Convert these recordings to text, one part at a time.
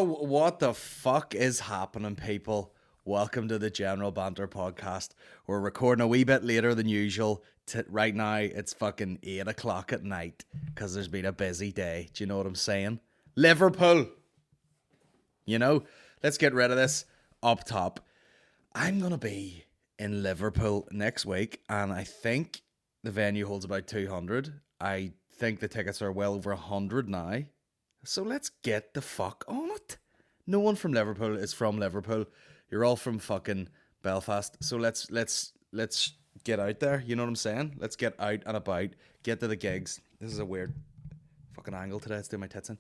What the fuck is happening, people? Welcome to the General Banter Podcast. We're recording a wee bit later than usual. Right now, it's fucking 8 o'clock at night because there's been a busy day. Do you know what I'm saying? Liverpool! You know, let's get rid of this up top. I'm going to be in Liverpool next week, and I think the venue holds about 200. I think the tickets are well over 100 now. So let's get the fuck on it. No one from Liverpool is from Liverpool. You're all from fucking Belfast. So let's get out there. You know what I'm saying? Let's get out and about. Get to the gigs. This is a weird fucking angle today. Let's do my tits in.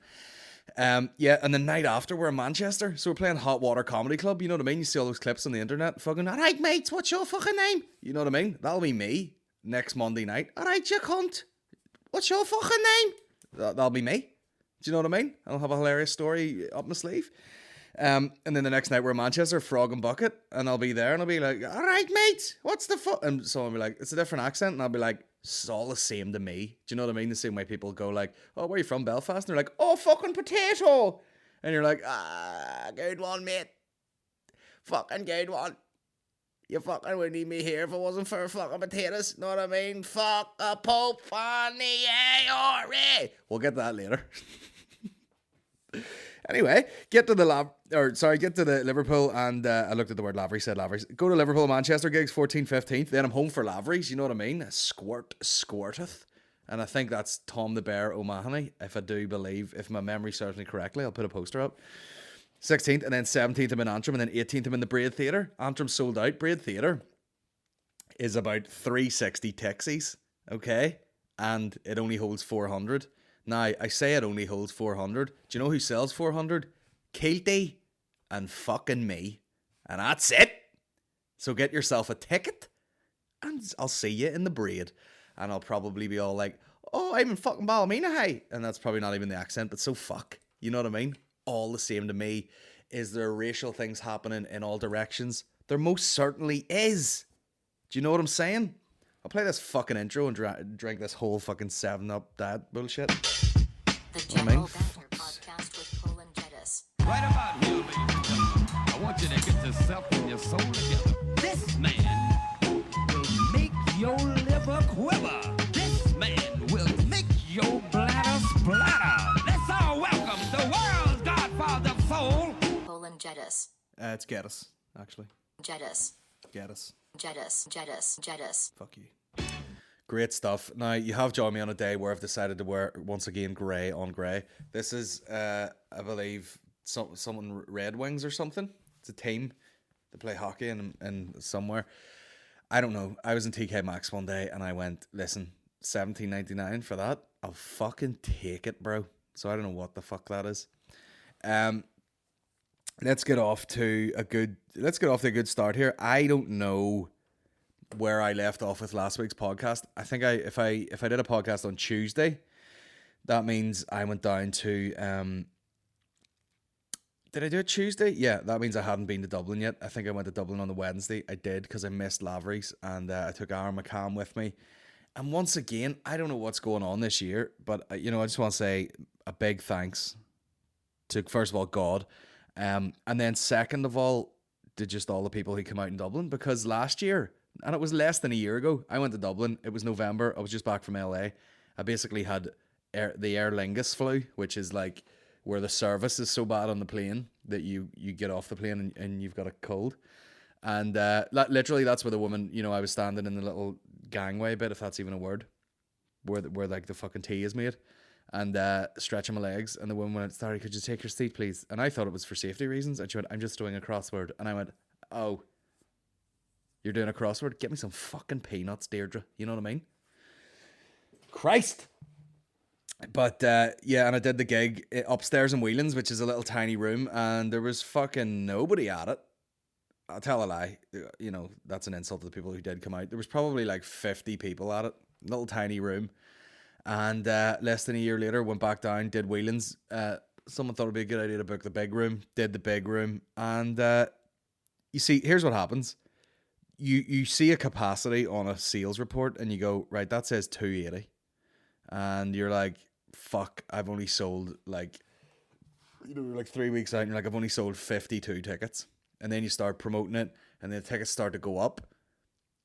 Yeah, and the night after we're in Manchester. So we're playing Hot Water Comedy Club. You know what I mean? You see all those clips on the internet. Fucking, all right, mates, what's your fucking name? You know what I mean? That'll be me next Monday night. All right, you cunt. What's your fucking name? That'll be me. Do you know what I mean? I'll have a hilarious story up my sleeve. And then the next night we're in Manchester, Frog and Bucket, and I'll be there and I'll be like, all right, mate, what's the fuck? And so I'll be like, it's a different accent, and I'll be like, it's all the same to me. Do you know what I mean? The same way people go like, oh, where are you from, Belfast? And they're like, oh, fucking potato. And you're like, good one, mate. Fucking good one. You fucking wouldn't need me here if it wasn't for fucking potatoes. Know what I mean? Fuck a pope on the ARA. We'll get that later. Anyway, get to the Liverpool, and I looked at the word Lavery, said Lavery's. Go to Liverpool, Manchester gigs, 14th, 15th. Then I'm home for Lavery's, you know what I mean? Squirteth. And I think that's Tom the Bear O'Mahony, if if my memory serves me correctly. I'll put a poster up. 16th, and then 17th I'm in Antrim, and then 18th I'm in the Braid Theatre. Antrim sold out. Braid Theatre is about 360 taxis, okay? And it only holds 400. Now, I say it only holds 400. Do you know who sells 400? Kilty and fucking me. And that's it. So get yourself a ticket, and I'll see you in the Braid. And I'll probably be all like, oh, I'm in fucking Ballymena, hey. And that's probably not even the accent, but so fuck. You know what I mean? All the same to me. Is there racial things happening in all directions? There most certainly is. Do you know what I'm saying? I'll play this fucking intro and drink this whole fucking 7-Up that bullshit. The General Banter Podcast with Colin Geddis. Right about here, ladies and gentlemen, I want you to get yourself and your soul together. This man will make your liver quiver. This man will make your bladder splatter. Let's all welcome the world's godfather of soul, Colin Geddis. It's Geddis, actually. Geddis. Geddis. Geddis. Fuck you. Great stuff. Now, you have joined me on a day where I've decided to wear, once again, grey on grey. This is, I believe, someone Red Wings or something. It's a team that play hockey in somewhere. I don't know. I was in TK Maxx one day and I went, listen, $17.99 for that? I'll fucking take it, bro. So I don't know what the fuck that is. Let's get off to a good start here. I don't know where I left off with last week's podcast. I think if I did a podcast on Tuesday, that means I went down to did I do it Tuesday? Yeah, that means I hadn't been to Dublin yet. I think I went to Dublin on the Wednesday. I did because I missed Lavery's, and I took Aaron McCann with me. And once again, I don't know what's going on this year, but I just want to say a big thanks to, first of all, God. And then second of all, to just all the people who come out in Dublin, because last year, and it was less than a year ago, I went to Dublin. It was November. I was just back from LA. I basically had the Aer Lingus flu, which is like where the service is so bad on the plane that you get off the plane and you've got a cold. And literally that's where the woman, I was standing in the little gangway bit, if that's even a word, where like the fucking tea is made. And stretching my legs, and the woman went, sorry, could you take your seat, please? And I thought it was for safety reasons, and she went, I'm just doing a crossword. And I went, oh, you're doing a crossword? Get me some fucking peanuts, Deirdre. You know what I mean? Christ! But, yeah, and I did the gig upstairs in Whelan's, which is a little tiny room, and there was fucking nobody at it. I'll tell a lie. That's an insult to the people who did come out. There was probably like 50 people at it. Little tiny room. And less than a year later, went back down, did Whelan's. Someone thought it'd be a good idea to book the big room. Did the big room. And you see, here's what happens. You see a capacity on a sales report and you go, right, that says 280. And you're like, fuck, I've only sold like you know, you're like 3 weeks out and you're like, I've only sold 52 tickets. And then you start promoting it and the tickets start to go up.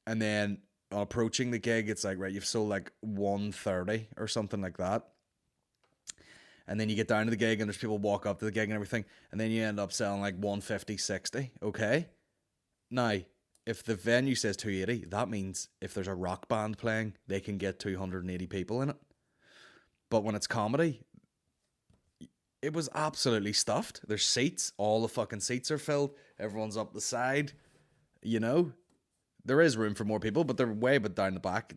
And then on approaching the gig, it's like, right, you've sold like 130 or something like that. And then you get down to the gig and there's people walk up to the gig and everything. And then you end up selling like 150, 60. Okay. Now, if the venue says 280, that means if there's a rock band playing, they can get 280 people in it. But when it's comedy, it was absolutely stuffed. There's seats. All the fucking seats are filled. Everyone's up the side. You know, there is room for more people, but they're way but down the back,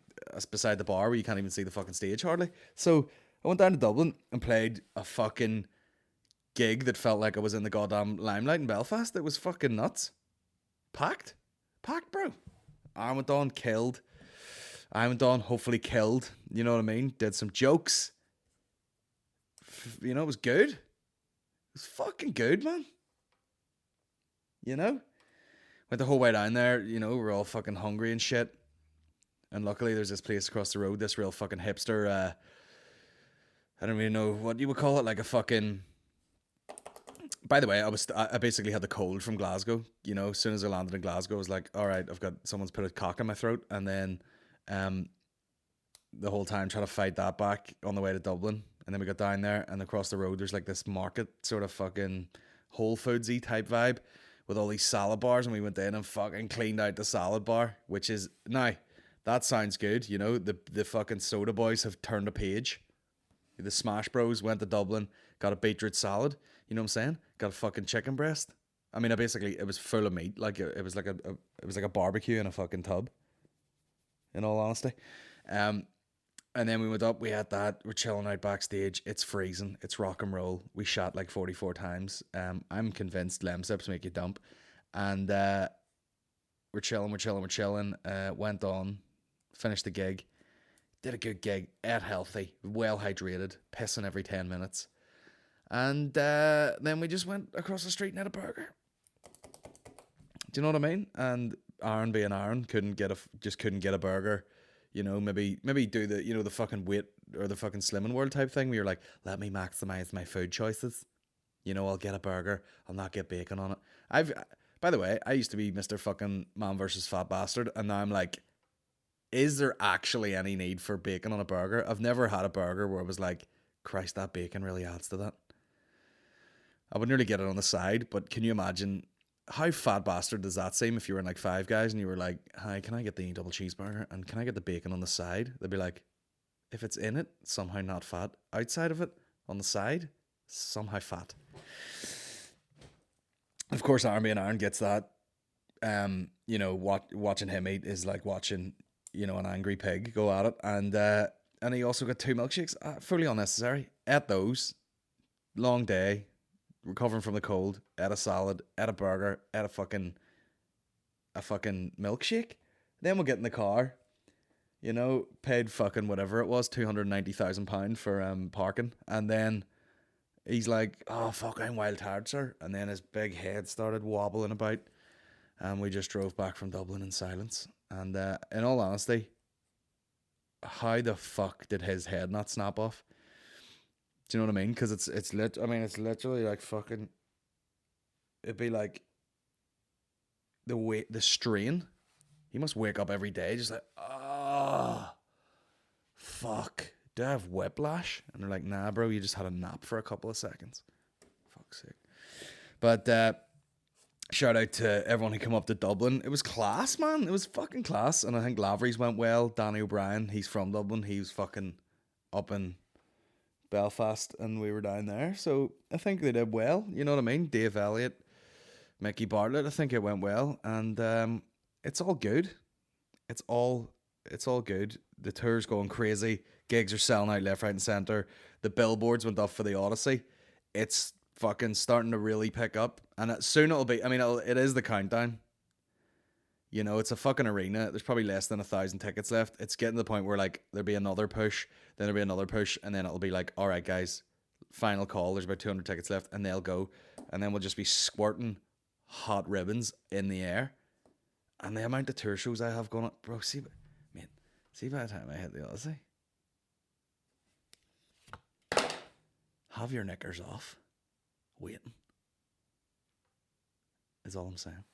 beside the bar where you can't even see the fucking stage hardly. So I went down to Dublin and played a fucking gig that felt like I was in the goddamn limelight in Belfast. It was fucking nuts. Packed, bro. I went on, killed. I went on, hopefully killed. You know what I mean? Did some jokes. You know, it was good. It was fucking good, man. You know? Went the whole way down there, you know, we're all fucking hungry and shit. And luckily there's this place across the road, this real fucking hipster, I don't really know what you would call it, like a fucking... By the way, I basically had the cold from Glasgow. You know, as soon as I landed in Glasgow, I was like, all right, I've got someone's put a cock in my throat. And then the whole time trying to fight that back on the way to Dublin. And then we got down there and across the road, there's like this market sort of fucking Whole Foodsy type vibe with all these salad bars. And we went in and fucking cleaned out the salad bar, which is, now, that sounds good. You know, the fucking soda boys have turned a page. The Smash Bros went to Dublin, got a beetroot salad. You know what I'm saying? Got a fucking chicken breast. I mean, it was full of meat. Like it was like a barbecue in a fucking tub. In all honesty, and then we went up. We had that. We're chilling out backstage. It's freezing. It's rock and roll. We shot like 44 times. I'm convinced Lemsips make you dump, and we're chilling. Went on, finished the gig. Did a good gig, ate healthy, well hydrated, pissing every 10 minutes. And then we just went across the street and had a burger. Do you know what I mean? And Aaron being Aaron couldn't get a burger. You know, maybe do the, you know, the fucking weight or the fucking Slimming World type thing where you're like, let me maximize my food choices. You know, I'll get a burger. I'll not get bacon on it. By the way, I used to be Mr. fucking Man versus Fat Bastard. And now I'm like, is there actually any need for bacon on a burger? I've never had a burger where I was like, Christ, that bacon really adds to that. I would nearly get it on the side, but can you imagine how fat bastard does that seem if you were in like Five Guys and you were like, hi, can I get the double cheeseburger and can I get the bacon on the side? They'd be like, if it's in it, somehow not fat. Outside of it, on the side, somehow fat. Of course, Army and Aaron gets that. You know, watching him eat is like watching, you know, an angry pig go at it. And he also got 2 milkshakes, fully unnecessary. Ate those. Long day. Recovering from the cold. Ate a salad. Ate a burger. Ate a fucking milkshake. Then we'll get in the car. You know, paid fucking whatever it was, £290,000 for parking. And then he's like, oh fuck, I'm wild tired, sir. And then his big head started wobbling about. And we just drove back from Dublin in silence. And in all honesty, how the fuck did his head not snap off? Do you know what I mean? Because it's literally like fucking. It'd be like the strain. He must wake up every day just like, fuck. Do I have whiplash? And they're like, nah, bro, you just had a nap for a couple of seconds. Fuck's sake. But shout out to everyone who came up to Dublin. It was class, man. It was fucking class. And I think Lavery's went well. Danny O'Brien, he's from Dublin. He was fucking up in Belfast and we were down there. So I think they did well. You know what I mean? Dave Elliott, Mickey Bartlett. I think it went well. And it's all good. It's all good. The tour's going crazy. Gigs are selling out left, right, and centre. The billboards went up for the Odyssey. It's fucking starting to really pick up. And soon it'll be, it is the countdown. You know, it's a fucking arena. There's probably less than 1,000 tickets left. It's getting to the point where, like, there'll be another push, then there'll be another push, and then it'll be like, all right, guys, final call. There's about 200 tickets left, and they'll go. And then we'll just be squirting hot ribbons in the air. And the amount of tour shows I have going on, bro, see by the time I hit the Odyssey, have your knickers off. waiting. Is all I'm saying.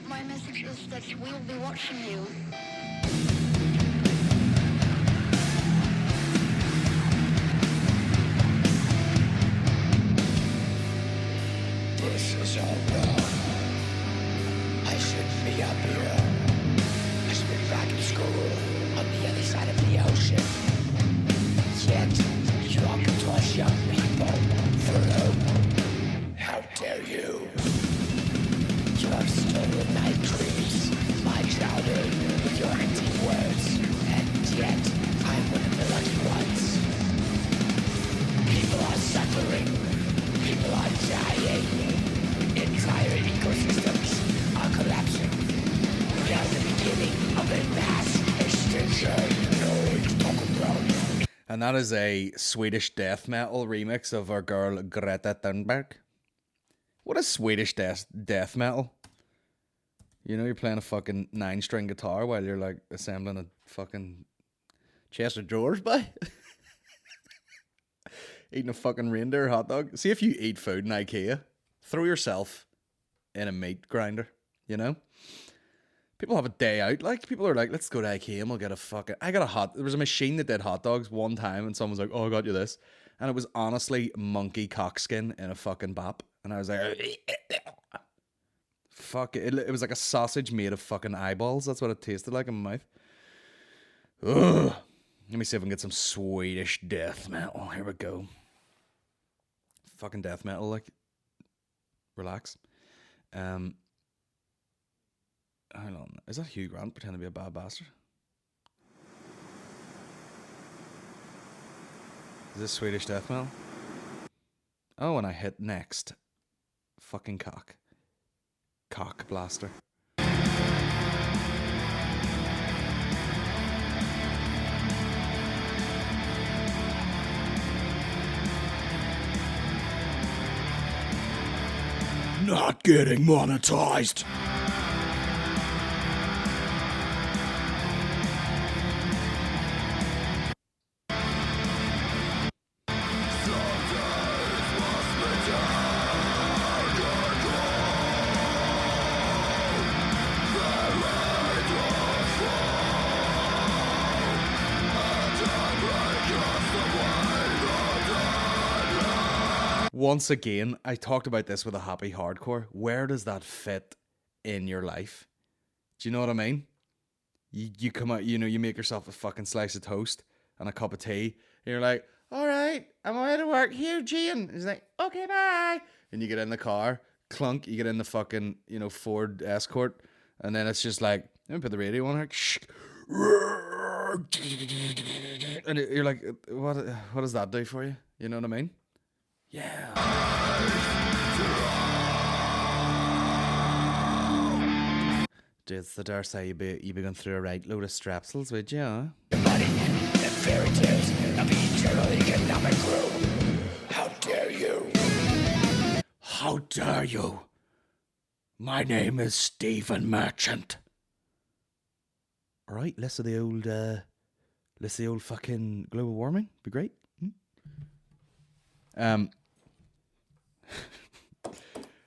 My message is that we'll be watching you. This is all wrong. I shouldn't be up here. I should be back in school on the other side of the ocean. Yet, you all can toss young people through. How dare you? You have stolen my dreams, my childhood, with your empty words. And yet, I'm one of the lucky ones. People are suffering. People are dying. Entire ecosystems are collapsing. We are the beginning of a mass extinction. And that is a Swedish death metal remix of our girl Greta Thunberg. What is Swedish death metal? You know, you're playing a fucking 9-string guitar while you're like assembling a fucking chest of drawers, by eating a fucking reindeer hot dog. See, if you eat food in IKEA, throw yourself in a meat grinder, you know? People have a day out. Like, people are like, let's go to IKEA and we'll get a fucking... There was a machine that did hot dogs one time and someone was like, oh, I got you this. And it was honestly monkey cockskin in a fucking bap. And I was like... Fuck it. It was like a sausage made of fucking eyeballs. That's what it tasted like in my mouth. Ugh. Let me see if I can get some Swedish death metal. Here we go. Fucking death metal, like. Relax. Hang on. Is that Hugh Grant pretending to be a bad bastard? Is this Swedish death metal? Oh, and I hit next. Fucking cock. Cock blaster. Not getting monetized. Once again, I talked about this with a happy hardcore. Where does that fit in your life? Do you know what I mean? You come out, you know, you make yourself a fucking slice of toast and a cup of tea. And you're like, all right, I'm away to work. Here, Jane. He's like, okay, bye. And you get in the car, clunk, you get in the fucking, you know, Ford Escort. And then it's just like, let me put the radio on here. And you're like, what does that do for you? You know what I mean? Yeah. Just the dare say you'd be going through a right load of strepsils, would you? Huh? Money and fairy tales of eternal economic growth. How dare you? How dare you? My name is Stephen Merchant. All right, less of the old fucking global warming. Be great.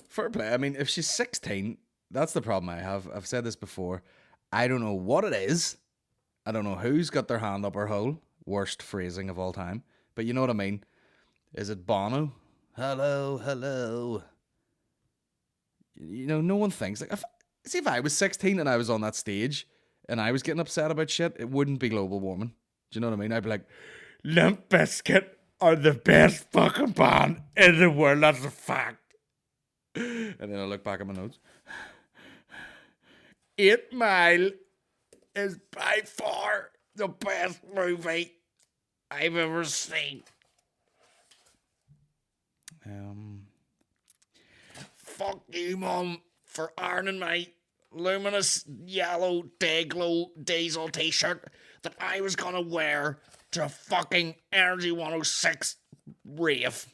Fair play. I mean, if she's 16, that's the problem I have. I've said this before. I don't know what it is. I don't know who's got their hand up her hole. Worst phrasing of all time. But you know what I mean. Is it Bono? Hello, hello. You know, no one thinks. Like, if I was 16 and I was on that stage and I was getting upset about shit, it wouldn't be global warming. Do you know what I mean? I'd be like, Limp Bizkit are the best fucking band in the world. That's a fact. And then I look back at my notes. 8 Mile is by far the best movie I've ever seen. Fuck you, Mum, for ironing my luminous yellow Dayglow Diesel t-shirt that I was gonna wear to fucking Energy 106 rave.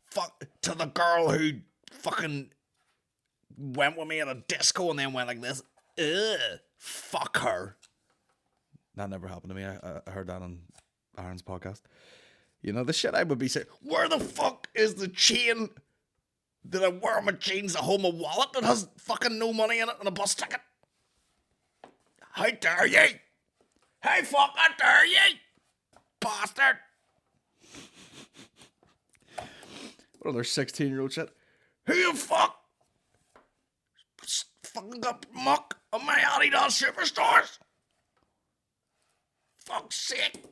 Fuck to the girl who fucking went with me at a disco and then went like this. Ugh. Fuck her. That never happened to me. I heard that on Aaron's podcast. You know, the shit I would be saying, where the fuck is the chain that I wear on my jeans at home, a wallet that has fucking no money in it and a bus ticket? How dare ye? How fucking dare ye? Bastard. What other 16-year-old shit? Who the fuck? Fucking got muck on my Adidas Superstores? Fuck's sake.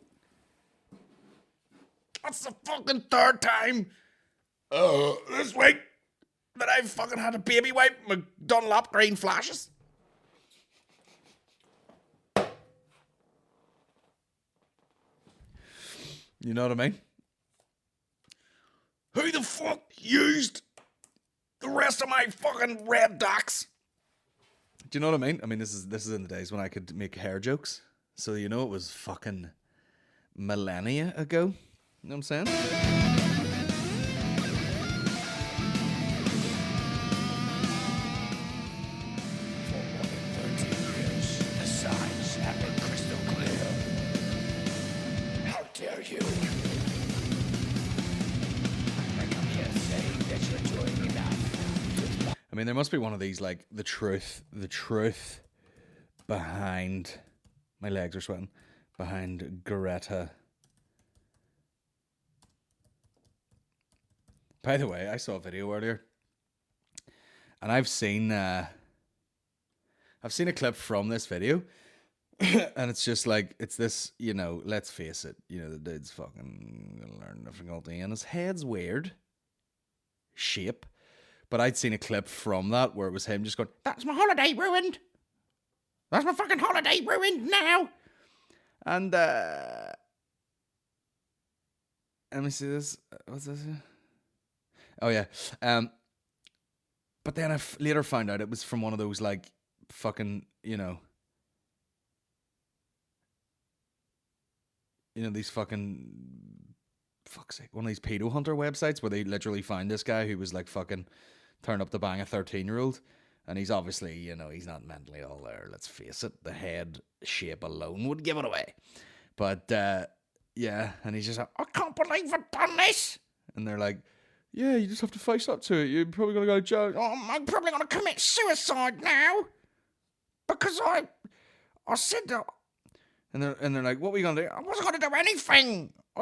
That's the fucking third time this week that I've fucking had a baby wipe my Dunlop green flashes. You know what I mean? Who the fuck used the rest of my fucking red docs? Do you know what I mean? I mean, this is in the days when I could make hair jokes. So you know it was fucking millennia ago. You know what I'm saying? For more than 13 years, the signs have been crystal clear. How dare you? I come here saying that you're doing enough. I mean, there must be one of these, like, the truth behind, my legs are sweating, behind Greta. By the way, I saw a video earlier, and I've seen a clip from this video, and it's just like, it's this, you know, let's face it, you know, the dude's fucking gonna learn difficulty, and his head's weird shape, but I'd seen a clip from that where it was him just going, that's my holiday ruined! That's my fucking holiday ruined now! And, let me see this, what's this here? Oh, yeah. But then I later found out it was from one of those, like, fucking, you know, these fucking, fuck's sake, one of these pedo hunter websites where they literally find this guy who was, like, fucking turned up to bang a 13-year-old. And he's obviously, you know, he's not mentally all there. Let's face it. The head shape alone would give it away. But, yeah. And he's just like, I can't believe I've done this. And they're like, yeah, you just have to face up to it. You're probably going to go to jail. Oh, I'm probably going to commit suicide now. Because I said that. And they're like, what were you going to do? I wasn't going to do anything. I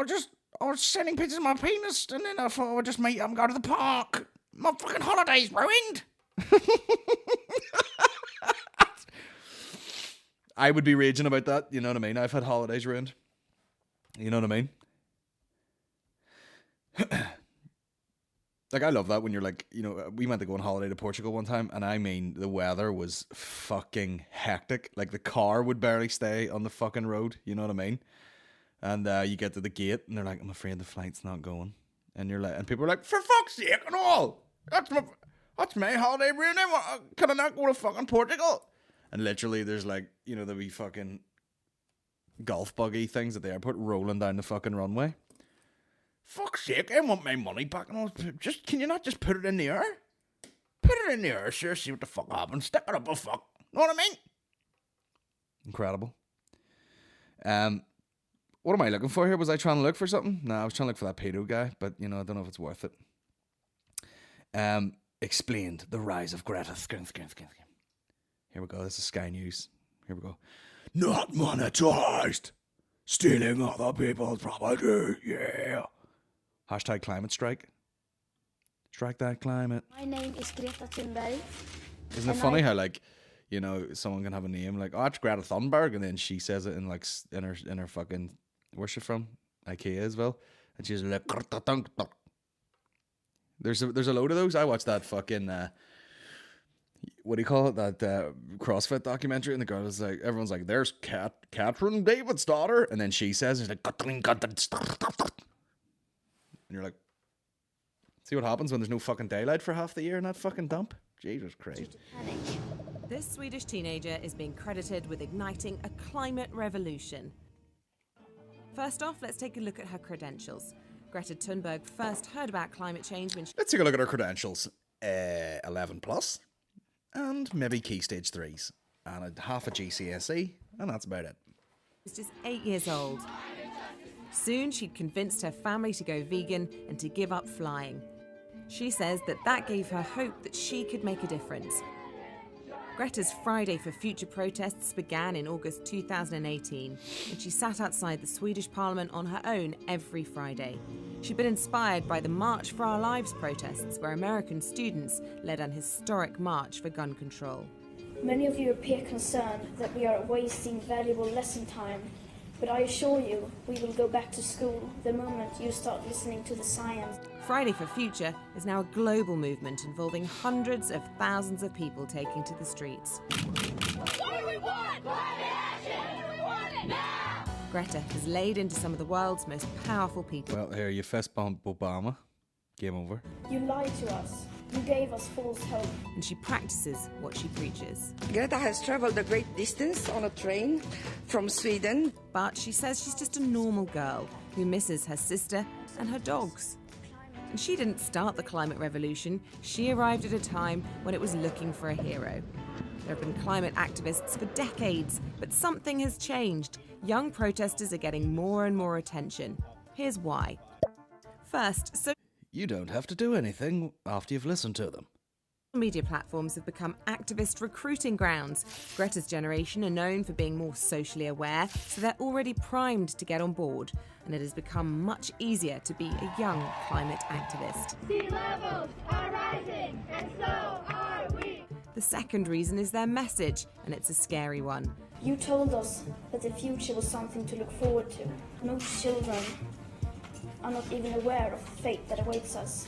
was sending pictures of my penis. And then I thought I'd just meet up and go to the park. My fucking holiday's ruined. I would be raging about that. You know what I mean? I've had holidays ruined. You know what I mean? Like, I love that when you're like, you know, we went to go on holiday to Portugal one time, and I mean, the weather was fucking hectic. Like, the car would barely stay on the fucking road, you know what I mean? And you get to the gate, and they're like, I'm afraid the flight's not going. And you're like, and people are like, for fuck's sake and all! That's my holiday ruining. Can I not go to fucking Portugal? And literally, there's like, you know, there'll be fucking golf buggy things at the airport rolling down the fucking runway. Fuck's sake, I want my money back. And I was just, can you not just put it in the air? Put it in the air, sure, see what the fuck happens. Stick it up a fuck. Know what I mean? Incredible. What am I looking for here? Was I trying to look for something? No, I was trying to look for that pedo guy, but, you know, I don't know if it's worth it. Explained the rise of Greta. Here we go. This is Sky News. Here we go. Not monetized. Stealing other people's property. Yeah. Hashtag climate strike. Strike that climate. My name is Greta Thunberg. Isn't it funny how, like, you know, someone can have a name like, oh, it's Greta Thunberg, and then she says it in like in her fucking, where's she from? IKEA as well, and she's like, Greta Thunberg. There's a load of those. I watched that fucking what do you call it? That CrossFit documentary, and the girl is like, everyone's like, there's Catherine David's daughter, and then she says, it's like, and you're like, see what happens when there's no fucking daylight for half the year in that fucking dump? Jesus Christ. This Swedish teenager is being credited with igniting a climate revolution. First off, let's take a look at her credentials. Greta Thunberg first heard about climate change when she... Let's take a look at her credentials. 11 plus. And maybe key stage 3s. and half a GCSE, and that's about it. Was just 8 years old. Soon she'd convinced her family to go vegan and to give up flying. She says that gave her hope that she could make a difference. Greta's Friday for Future protests began in August 2018, and she sat outside the Swedish Parliament on her own every Friday. She'd been inspired by the March for Our Lives protests, where American students led an historic march for gun control. Many of you appear concerned that we are wasting valuable lesson time, but I assure you we will go back to school the moment you start listening to the science. Friday for Future is now a global movement involving hundreds of thousands of people taking to the streets. What do we want? Climate action! We want it now! Greta has laid into some of the world's most powerful people. Well, here, you fist bump Obama. Game over. You lied to us. You gave us false hope. And she practices what she preaches. Greta has traveled a great distance on a train from Sweden. But she says she's just a normal girl who misses her sister and her dogs. And she didn't start the climate revolution. She arrived at a time when it was looking for a hero. There have been climate activists for decades, but something has changed. Young protesters are getting more and more attention. Here's why. First, You don't have to do anything after you've listened to them. media platforms have become activist recruiting grounds. Greta's generation are known for being more socially aware, so they're already primed to get on board, and it has become much easier to be a young climate activist. Sea levels are rising, and so are we. The second reason is their message, and it's a scary one. You told us that the future was something to look forward to. Most children are not even aware of the fate that awaits us.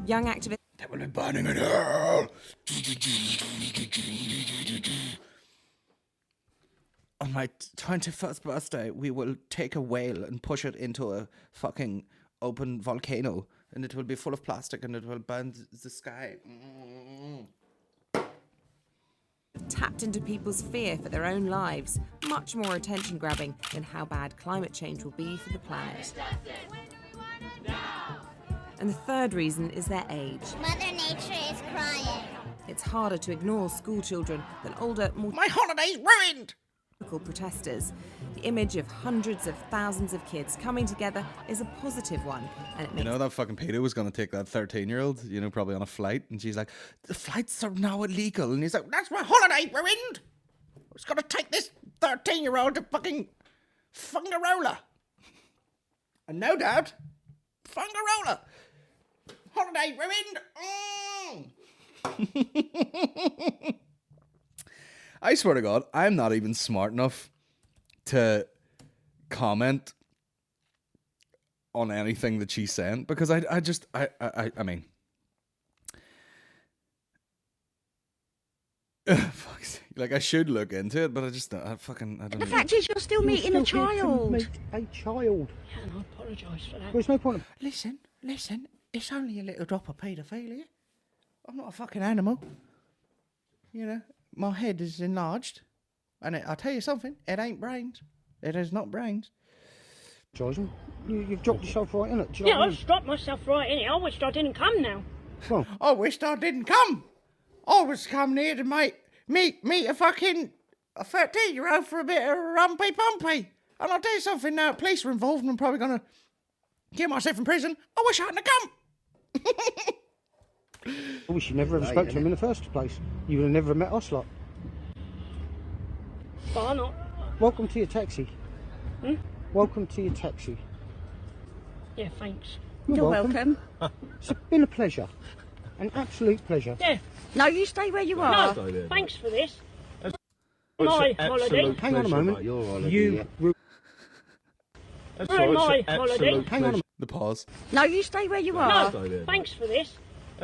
Young activists They will be burning in hell. On my 21st birthday, we will take a whale and push it into a fucking open volcano, and it will be full of plastic and it will burn the sky. tapped into people's fear for their own lives, much more attention-grabbing than how bad climate change will be for the planet. And the third reason is their age. Mother Nature is crying. It's harder to ignore school children than older, more My holiday's ruined! typical protesters. The image of hundreds of thousands of kids coming together is a positive one, and it You makes know that fucking Peter was going to take that 13-year-old, probably on a flight, and she's like, the flights are now illegal, and he's like, that's my holiday ruined! I was going to take this 13-year-old to fucking Fungarola. And no doubt, Fungarola. Holiday ruined! I swear to God, I'm not even smart enough to comment on anything that she's saying, because I mean, fuck's sake. Like, I should look into it, but I don't The know. fact is, you're still meeting a child. Meet a child. I apologise for that. There's no point. Listen, it's only a little drop of paedophilia. I'm not a fucking animal. My head is enlarged. And I'll tell you something, it ain't brains. It is not brains. Jason, you've dropped yourself right in it. Do you know Yeah, what I I've dropped myself right in it. I wished I didn't come now. mean? Well, I wished I didn't come. I was coming here to meet a fucking 13-year-old for a bit of rumpy pumpy. And I'll tell you something now, police are involved and I'm probably going to get myself in prison. I wish I hadn't have come. I wish you never ever spoke to him in the first place. You would have never met us lot. But I'm not. Welcome to your taxi. Hmm? Welcome to your taxi. Yeah, thanks. You're welcome. It's been a pleasure. An absolute pleasure. Yeah, No, you stay where you are. no, thanks for this. My holiday. Hang on a moment. You Ruin my holiday. hang on a The pause. No, you stay where you are. No, thanks for this.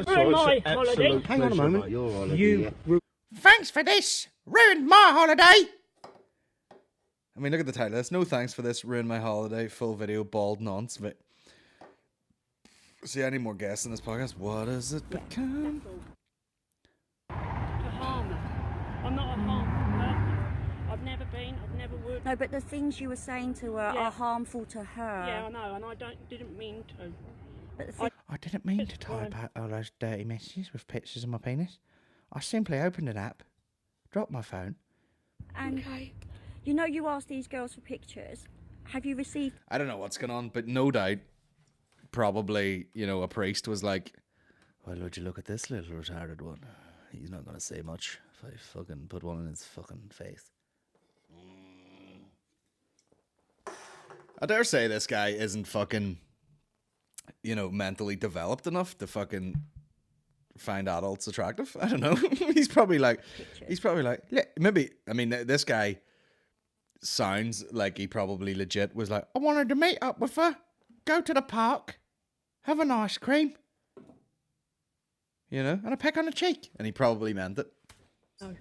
Ruin my holiday. hang on a moment. You Thanks for this. Ruined my holiday. I mean, look at the title. It's no thanks for this. Ruined my holiday. Full video. Bald nonce. But see, any more guests in this podcast? What does it become? To harm her. I'm not a harmful person. I've never been. I've never would. No, but the things you were saying to her Yeah. are harmful to her. Yeah, I know, and I didn't mean to. But the thing, I didn't mean It's to type fine. out all those dirty messages with pictures of my penis. I simply opened an app, dropped my phone, And you know, you asked these girls for pictures. Have you received? I don't know what's going on, but no doubt, probably, you know, a priest was like, well, would you look at this little retarded one? He's not going to say much if I fucking put one in his fucking face. I dare say this guy isn't fucking, you know, mentally developed enough to fucking find adults attractive. I don't know. He's probably like, maybe, I mean, this guy sounds like he probably legit was like, I wanted to meet up with her, go to the park, have an ice cream, you know, and a peck on the cheek. And he probably meant it. No.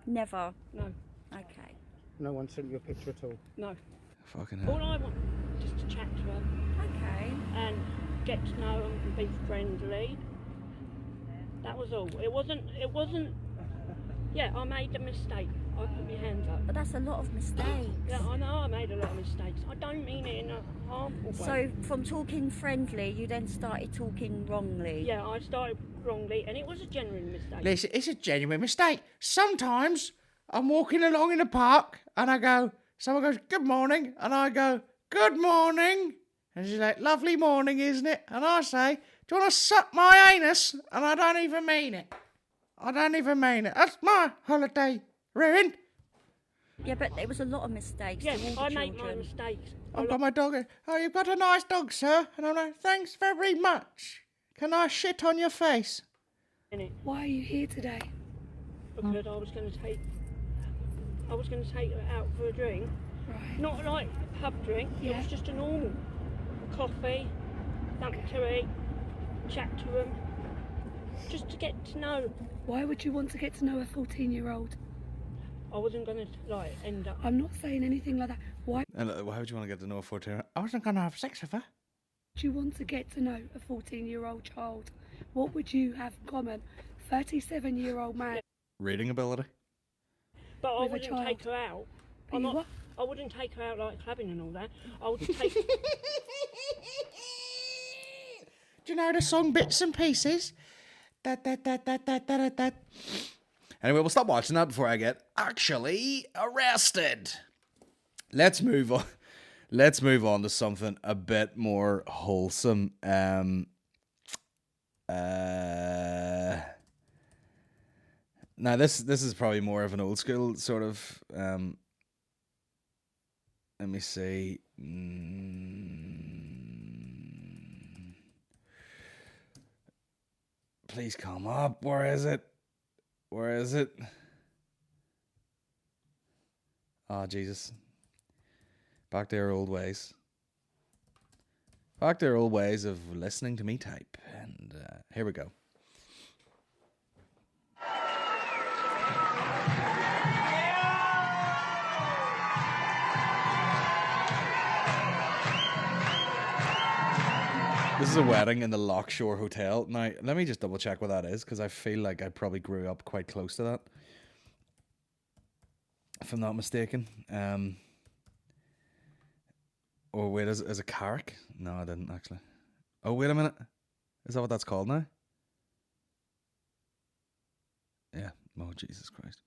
Never. No. Okay. No one sent you a picture at all? No. Fucking hell. All I want is just to chat to her. Okay. And get to know her and be friendly. That was all. It wasn't, yeah, I made a mistake. I put my hands up. But that's a lot of mistakes. Yeah, I know I made a lot of mistakes. I don't mean it in a harmful way. So from talking friendly, you then started talking wrongly? Yeah, I started wrongly, and it was a genuine mistake. Listen, it's a genuine mistake. Sometimes I'm walking along in the park and I go, someone goes, good morning. And I go, good morning. And she's like, lovely morning, isn't it? And I say, do you want to suck my anus? And I don't even mean it. I don't even mean it. That's my holiday ruined. Yeah, but there was a lot of mistakes. Yeah, to all the I make my children. mistakes. I've got my dog here. Oh, you've got a nice dog, sir. And I'm like, thanks very much. Can I shit on your face? Why are you here today? Because I was going to take her out for a drink. Right. Not like a pub drink. Yeah. It was just a normal coffee, something to eat, chat to them, just to get to know. Why would you want to get to know a 14-year-old? I wasn't going to end up. I'm not saying anything like that. Why And why would you want to get to know a 14-year-old? I wasn't going to have sex with her. would you want to get to know a 14-year-old child? What would you have in common? 37-year-old man. Reading ability. But I with a wouldn't child. take her out. But you what? I wouldn't take her out like clubbing and all that. I would take. Do you know the song Bits and Pieces? Anyway, we'll stop watching that before I get actually arrested. Let's move on. Let's move on to something a bit more wholesome. Now this is probably more of an old school sort of. Let me see. Please come up. Where is it? Where is it? Oh, Jesus. Back to our old ways. Back to our old ways of listening to me type. And here we go. This is a wedding in the Lockshore Hotel. Now, let me just double check what that is, because I feel like I probably grew up quite close to that, if I'm not mistaken. Oh, wait, is it Carrick? No, I didn't, actually. Oh, wait a minute. Is that what that's called now? Yeah. Oh, Jesus Christ.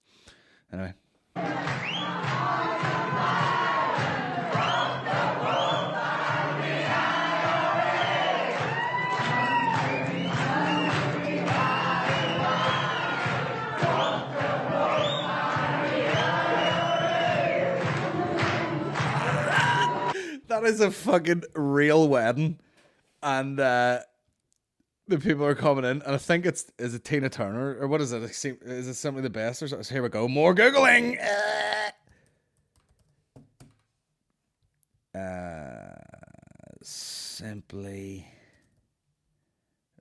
Anyway. That is a fucking real wedding, and the people are coming in, and I think is it Tina Turner, or what is it? Is it Simply the Best or something? So here we go, more Googling. Simply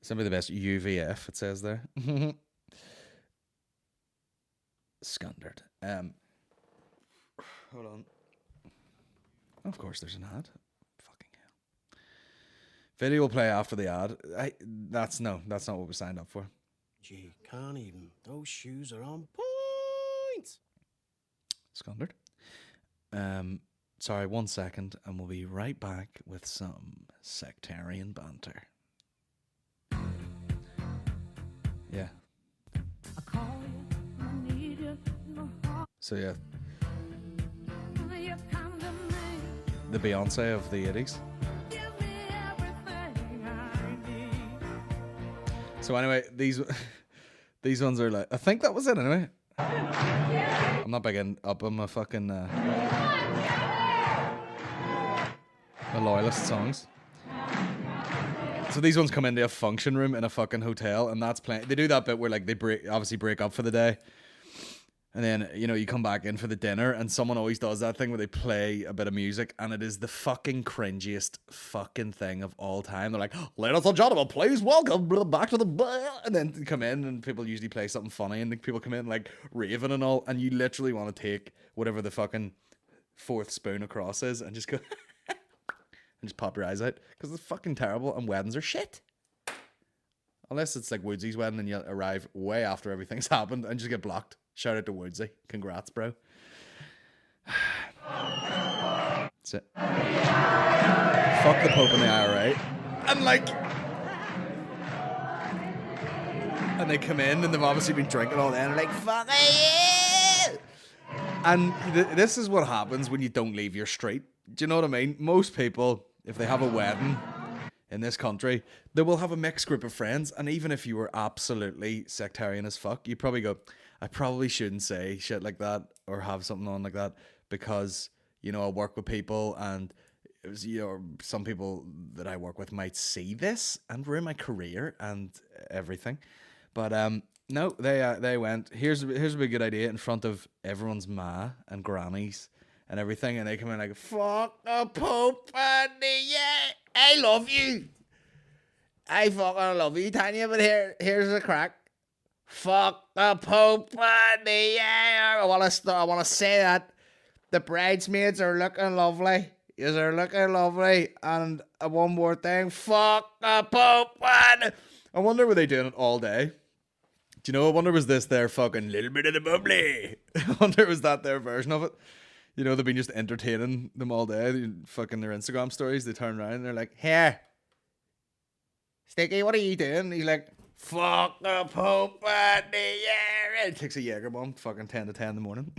the Best, UVF, it says there. Scundered. Hold on. Of course, there's an ad. Fucking hell. Video will play after the ad. That's not what we signed up for. Gee, can't even. Those shoes are on point. Scundered. Sorry, 1 second, and we'll be right back with some sectarian banter. Yeah. So yeah, the Beyonce of the 80s. So anyway, these ones are like, I think that was it anyway. I'm not big up on my fucking my loyalist songs. So these ones come into a function room in a fucking hotel, and that's playing. They do that bit where like they obviously break up for the day, and then you come back in for the dinner, and someone always does that thing where they play a bit of music, and it is the fucking cringiest fucking thing of all time. They're like, "Ladies and gentlemen, please welcome back to the bar," and then they come in, and people usually play something funny, and people come in like raving and all, and you literally want to take whatever the fucking fourth spoon across is and just go. And just pop your eyes out, because it's fucking terrible, and weddings are shit. Unless it's like Woodsy's wedding and you arrive way after everything's happened and just get blocked. Shout out to Woodsy. Congrats, bro. That's it. Fuck the Pope and the IRA. And like... And they come in and they've obviously been drinking all day and they're like, fuck it! And this is what happens when you don't leave your street. Do you know what I mean? Most people, if they have a wedding in this country, they will have a mixed group of friends. And even if you were absolutely sectarian as fuck, you probably go, I probably shouldn't say shit like that or have something on like that because, I work with people and it was, some people that I work with might see this and ruin my career and everything. But no, they went, here's a big good idea in front of everyone's ma and grannies and everything, and they come in like, fuck the Pope, and yeah, I love you. I fucking love you, Tanya, but here's the crack. Fuck the Pope, and yeah, I want to say that the bridesmaids are looking lovely. They're looking lovely, and one more thing, fuck the Pope, and I wonder were they doing it all day? Do you know, I wonder was this their fucking little bit of the bubbly? I wonder was that their version of it? They've been just entertaining them all day. Fucking their Instagram stories. They turn around and they're like, "Here, Sticky, what are you doing?" And he's like, "Fuck the Pope and the year." And takes a Jaeger bomb, fucking 10 to 10 in the morning.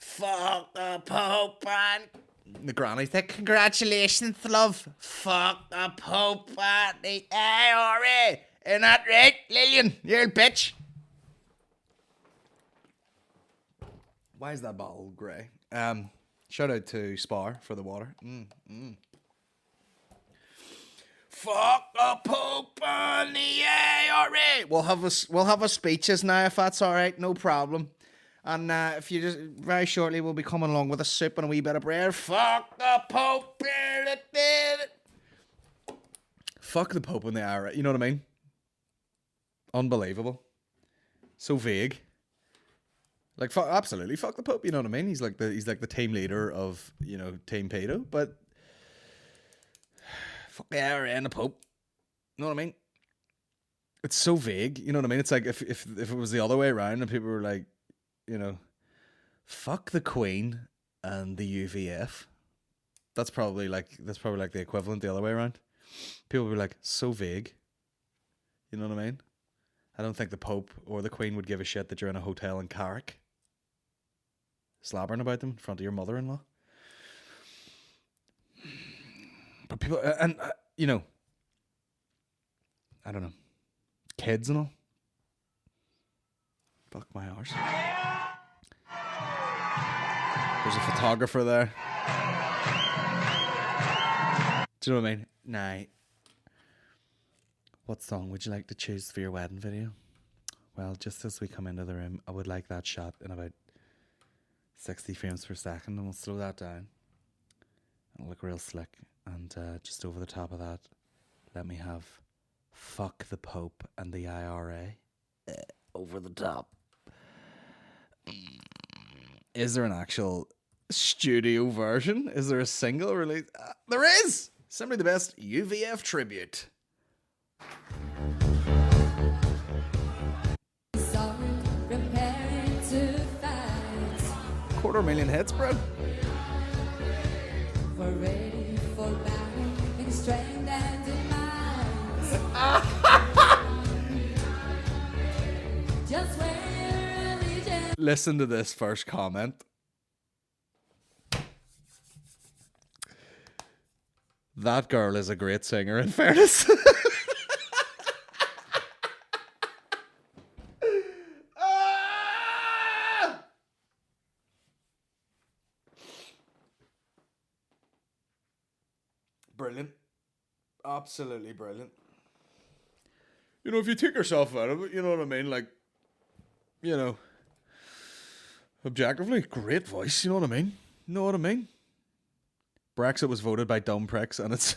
Fuck the Pope and the granny's like, "Congratulations, love. Fuck the Pope and the IRA. Isn't that right, Lillian? You're a bitch." Why is that bottle grey? Shout out to Spar for the water. Fuck the Pope and the IRA. We'll have a speeches now if that's all right. No problem. And if you just very shortly we'll be coming along with a soup and a wee bit of bread. Fuck the Pope. Fuck the Pope and the IRA. You know what I mean? Unbelievable. So vague. Like, absolutely, fuck the Pope, you know what I mean? He's like the team leader of, Team Pedo, but fuck the IRA and the Pope. You know what I mean? It's so vague, you know what I mean? It's like if it was the other way around and people were like, fuck the Queen and the UVF. That's probably like the equivalent the other way around. People were like, so vague. You know what I mean? I don't think the Pope or the Queen would give a shit that you're in a hotel in Carrick slabbering about them in front of your mother-in-law. But people, and I don't know, kids and all. Fuck my arse. There's a photographer there. Do you know what I mean? Nah. What song would you like to choose for your wedding video? Well, just as we come into the room, I would like that shot in about 60 frames per second, and we'll slow that down. It'll look real slick. And just over the top of that, let me have fuck the Pope and the IRA over the top. Is there an actual studio version? Is there a single release? There is! Simply the best UVF tribute. $250,000 hits, bro. We're ready for battle, strength and demise. Just where religion. Listen to this first comment. That girl is a great singer, in fairness. Brilliant. Absolutely brilliant. You know, if you take yourself out of it, you know what I mean? Like, you know, objectively, great voice, you know what I mean? You know what I mean? Brexit was voted by dumb pricks, and it's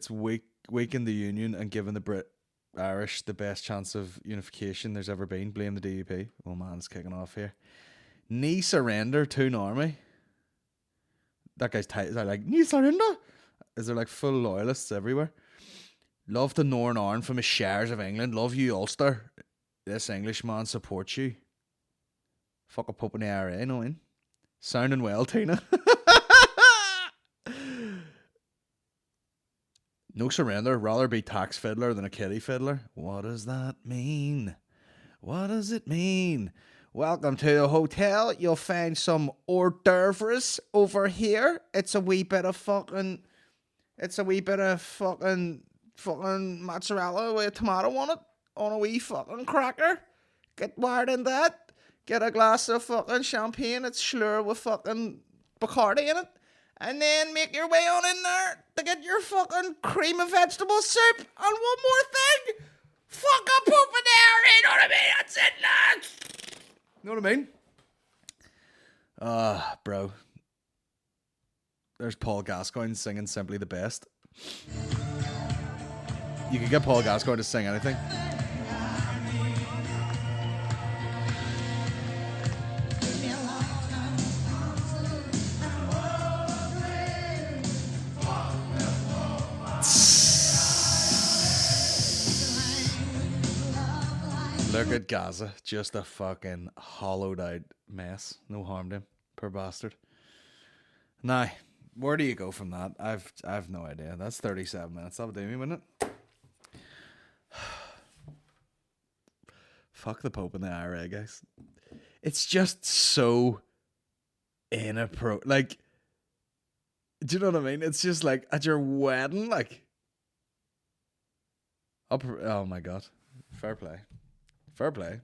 weakened the union and given the Irish the best chance of unification there's ever been. Blame the DUP. Oh man, it's kicking off here. Knee surrender to an army. That guy's tight. Is that like knee surrender? Is there like full loyalists everywhere? Love the Northern Ireland from the shires of England. Love you, Ulster. This Englishman supports you. Fuck a pope in the IRA, you know what I mean? Sounding well, Tina. No surrender. Rather be tax fiddler than a kitty fiddler. What does that mean? What does it mean? Welcome to the hotel. You'll find some hors d'oeuvres over here. It's a wee bit of fucking mozzarella with a tomato on it. On a wee fucking cracker. Get wired in that. Get a glass of fucking champagne. It's slurred with fucking Bacardi in it. And then make your way on in there to get your fucking cream of vegetable soup. And one more thing. Fuck a poop in there, you know what I mean? That's it, lads. You know what I mean? Bro. There's Paul Gascoigne singing Simply the Best. You could get Paul Gascoigne to sing anything. Look at Gaza, just a fucking hollowed out mess. No harm to him, poor bastard. Now, where do you go from that? I've no idea. That's 37 minutes. That'll do me, wouldn't it? Fuck the Pope and the IRA, guys. It's just so inappropriate. Like, do you know what I mean? It's just like at your wedding, like. Oh my god, fair play. Fair play.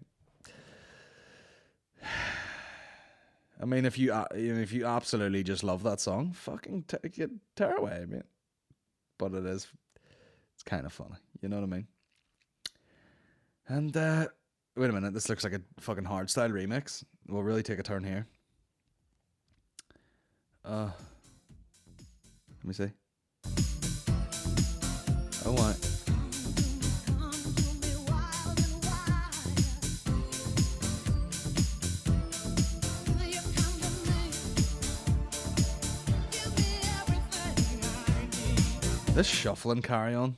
I mean, if you absolutely just love that song, fucking tear away, mate. But it's kind of funny. You know what I mean? And wait a minute, this looks like a fucking hardstyle remix. We'll really take a turn here. Let me see. Oh, what? This shuffling carry on.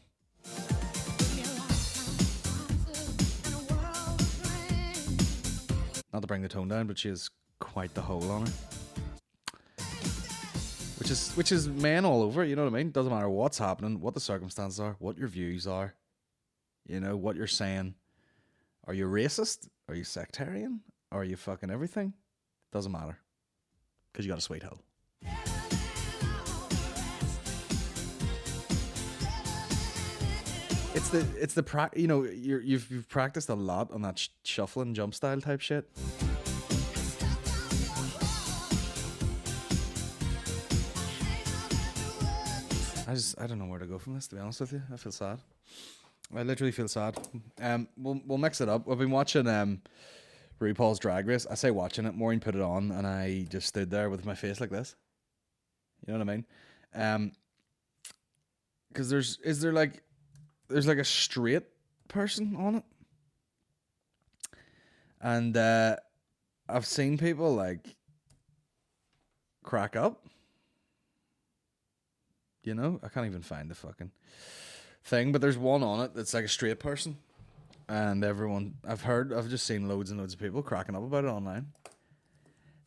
Not to bring the tone down, but she has quite the hole on her. Which is men all over, you know what I mean? Doesn't matter what's happening, what the circumstances are, what your views are, you know, what you're saying. Are you racist? Are you sectarian? Are you fucking everything? Doesn't matter. Because you got a sweet hole. It's the you know, you've practiced a lot on that shuffling jump style type shit. I don't know where to go from this, to be honest with you. I feel sad. I literally feel sad. We'll mix it up. We've been watching RuPaul's Drag Race. I say watching it. Maureen put it on, and I just stood there with my face like this. You know what I mean? Because there's like a straight person on it, and I've seen people like crack up. You know, I can't even find the fucking thing, but there's one on it that's like a straight person, and I've just seen loads and loads of people cracking up about it online.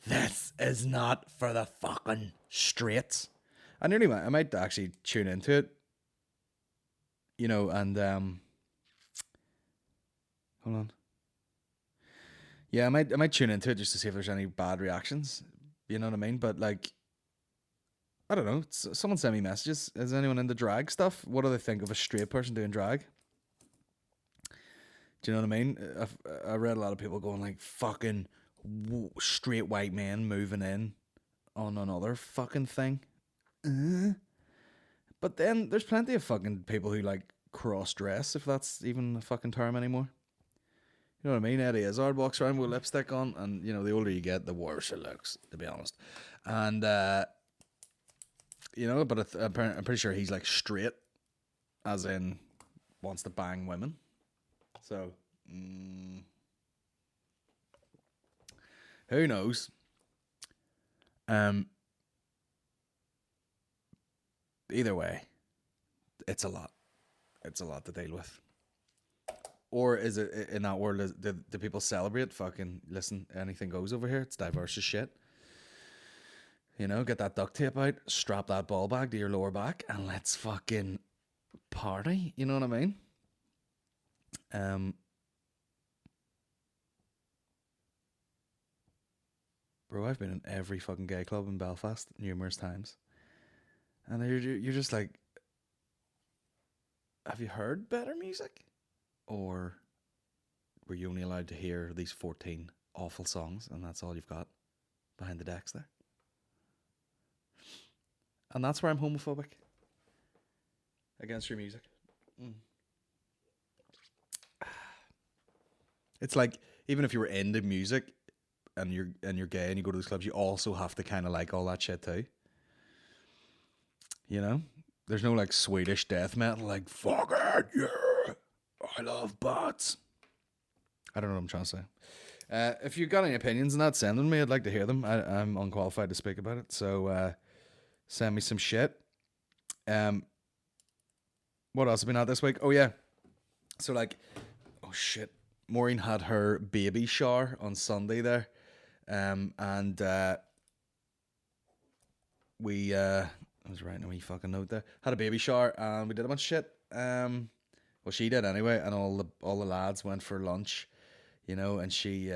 This is not for the fucking straights. I might actually tune into it. You know, and hold on. Yeah, I might tune into it just to see if there's any bad reactions. You know what I mean? But like, I don't know. Someone send me messages. Is anyone into drag stuff? What do they think of a straight person doing drag? Do you know what I mean? I read a lot of people going like, fucking straight white men moving in on another fucking thing. But then there's plenty of fucking people who like cross-dress, if that's even a fucking term anymore. You know what I mean? Eddie Izzard walks around with lipstick on, and you know, the older you get, the worse it looks, to be honest. And you know, but I'm pretty sure he's like straight, as in wants to bang women. So who knows? Either way, it's a lot. It's a lot to deal with. Or is it, in that world, do people celebrate fucking, listen, anything goes over here? It's diverse as shit. You know, get that duct tape out, strap that ball bag to your lower back, and let's fucking party. You know what I mean? Bro, I've been in every fucking gay club in Belfast numerous times. And you're just like, have you heard better music? Or were you only allowed to hear these 14 awful songs and that's all you've got behind the decks there? And that's where I'm homophobic. Against your music. It's like, even if you were into music and you're gay and you go to those clubs, you also have to kind of like all that shit too. You know? There's no like Swedish death metal like, fuck it, yeah, I love butts. I don't know what I'm trying to say. If you've got any opinions on that, send them to me. I'd like to hear them. I'm unqualified to speak about it. So send me some shit. What else have been out this week? Oh yeah. So like, oh shit. Maureen had her baby shower on Sunday there. And we I was writing a wee fucking note there. Had a baby shower and we did a bunch of shit. Well, she did anyway, and all the lads went for lunch, you know, and she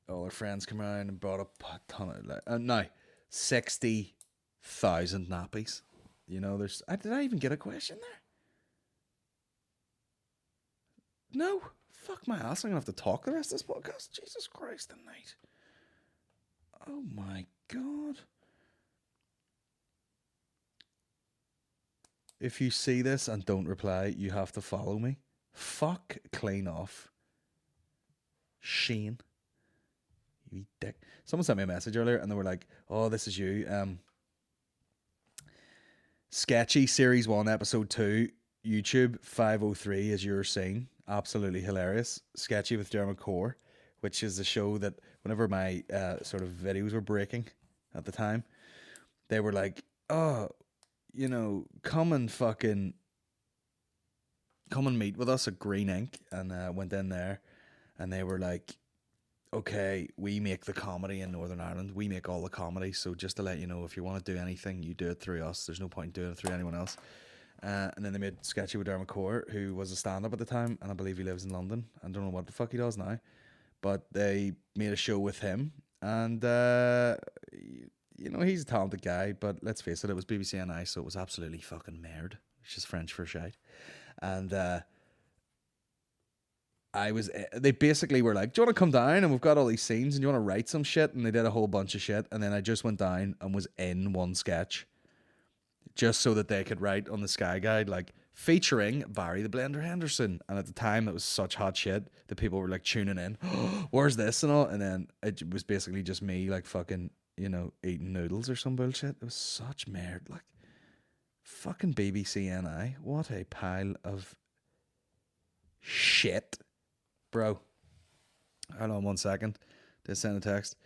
all her friends came around and brought up a ton of no, 60,000 nappies. You know, did I even get a question there? No. Fuck my ass, I'm gonna have to talk the rest of this podcast. Jesus Christ, tonight. Oh my God. If you see this and don't reply, you have to follow me. Fuck clean off. Shane. You dick. Someone sent me a message earlier and they were like, oh, this is you. Sketchy Series 1, Episode 2, YouTube 503 is your scene. Absolutely hilarious. Sketchy with Dermot Core, which is a show that whenever my sort of videos were breaking at the time, they were like, oh, you know, come and meet with us at Green Ink. And went in there and they were like, okay, we make the comedy in Northern Ireland. We make all the comedy. So just to let you know, if you want to do anything, you do it through us. There's no point doing it through anyone else. And then they made Sketchy with Dermot Core, who was a stand-up at the time, and I believe he lives in London. I don't know what the fuck he does now. But they made a show with him. And, you know, he's a talented guy, but let's face it, it was BBC NI, so it was absolutely fucking merde, which is French for shite. And they basically were like, do you want to come down and we've got all these scenes and you want to write some shit? And they did a whole bunch of shit. And then I just went down and was in one sketch just so that they could write on the Sky Guide, like, featuring Barry the Blender Henderson. And at the time, it was such hot shit that people were like tuning in. Where's this and all? And then it was basically just me, like, fucking, you know, eating noodles or some bullshit. It was such merde. Like, fucking BBC NI. What a pile of shit. Bro. Hold on 1 second. Just send a text.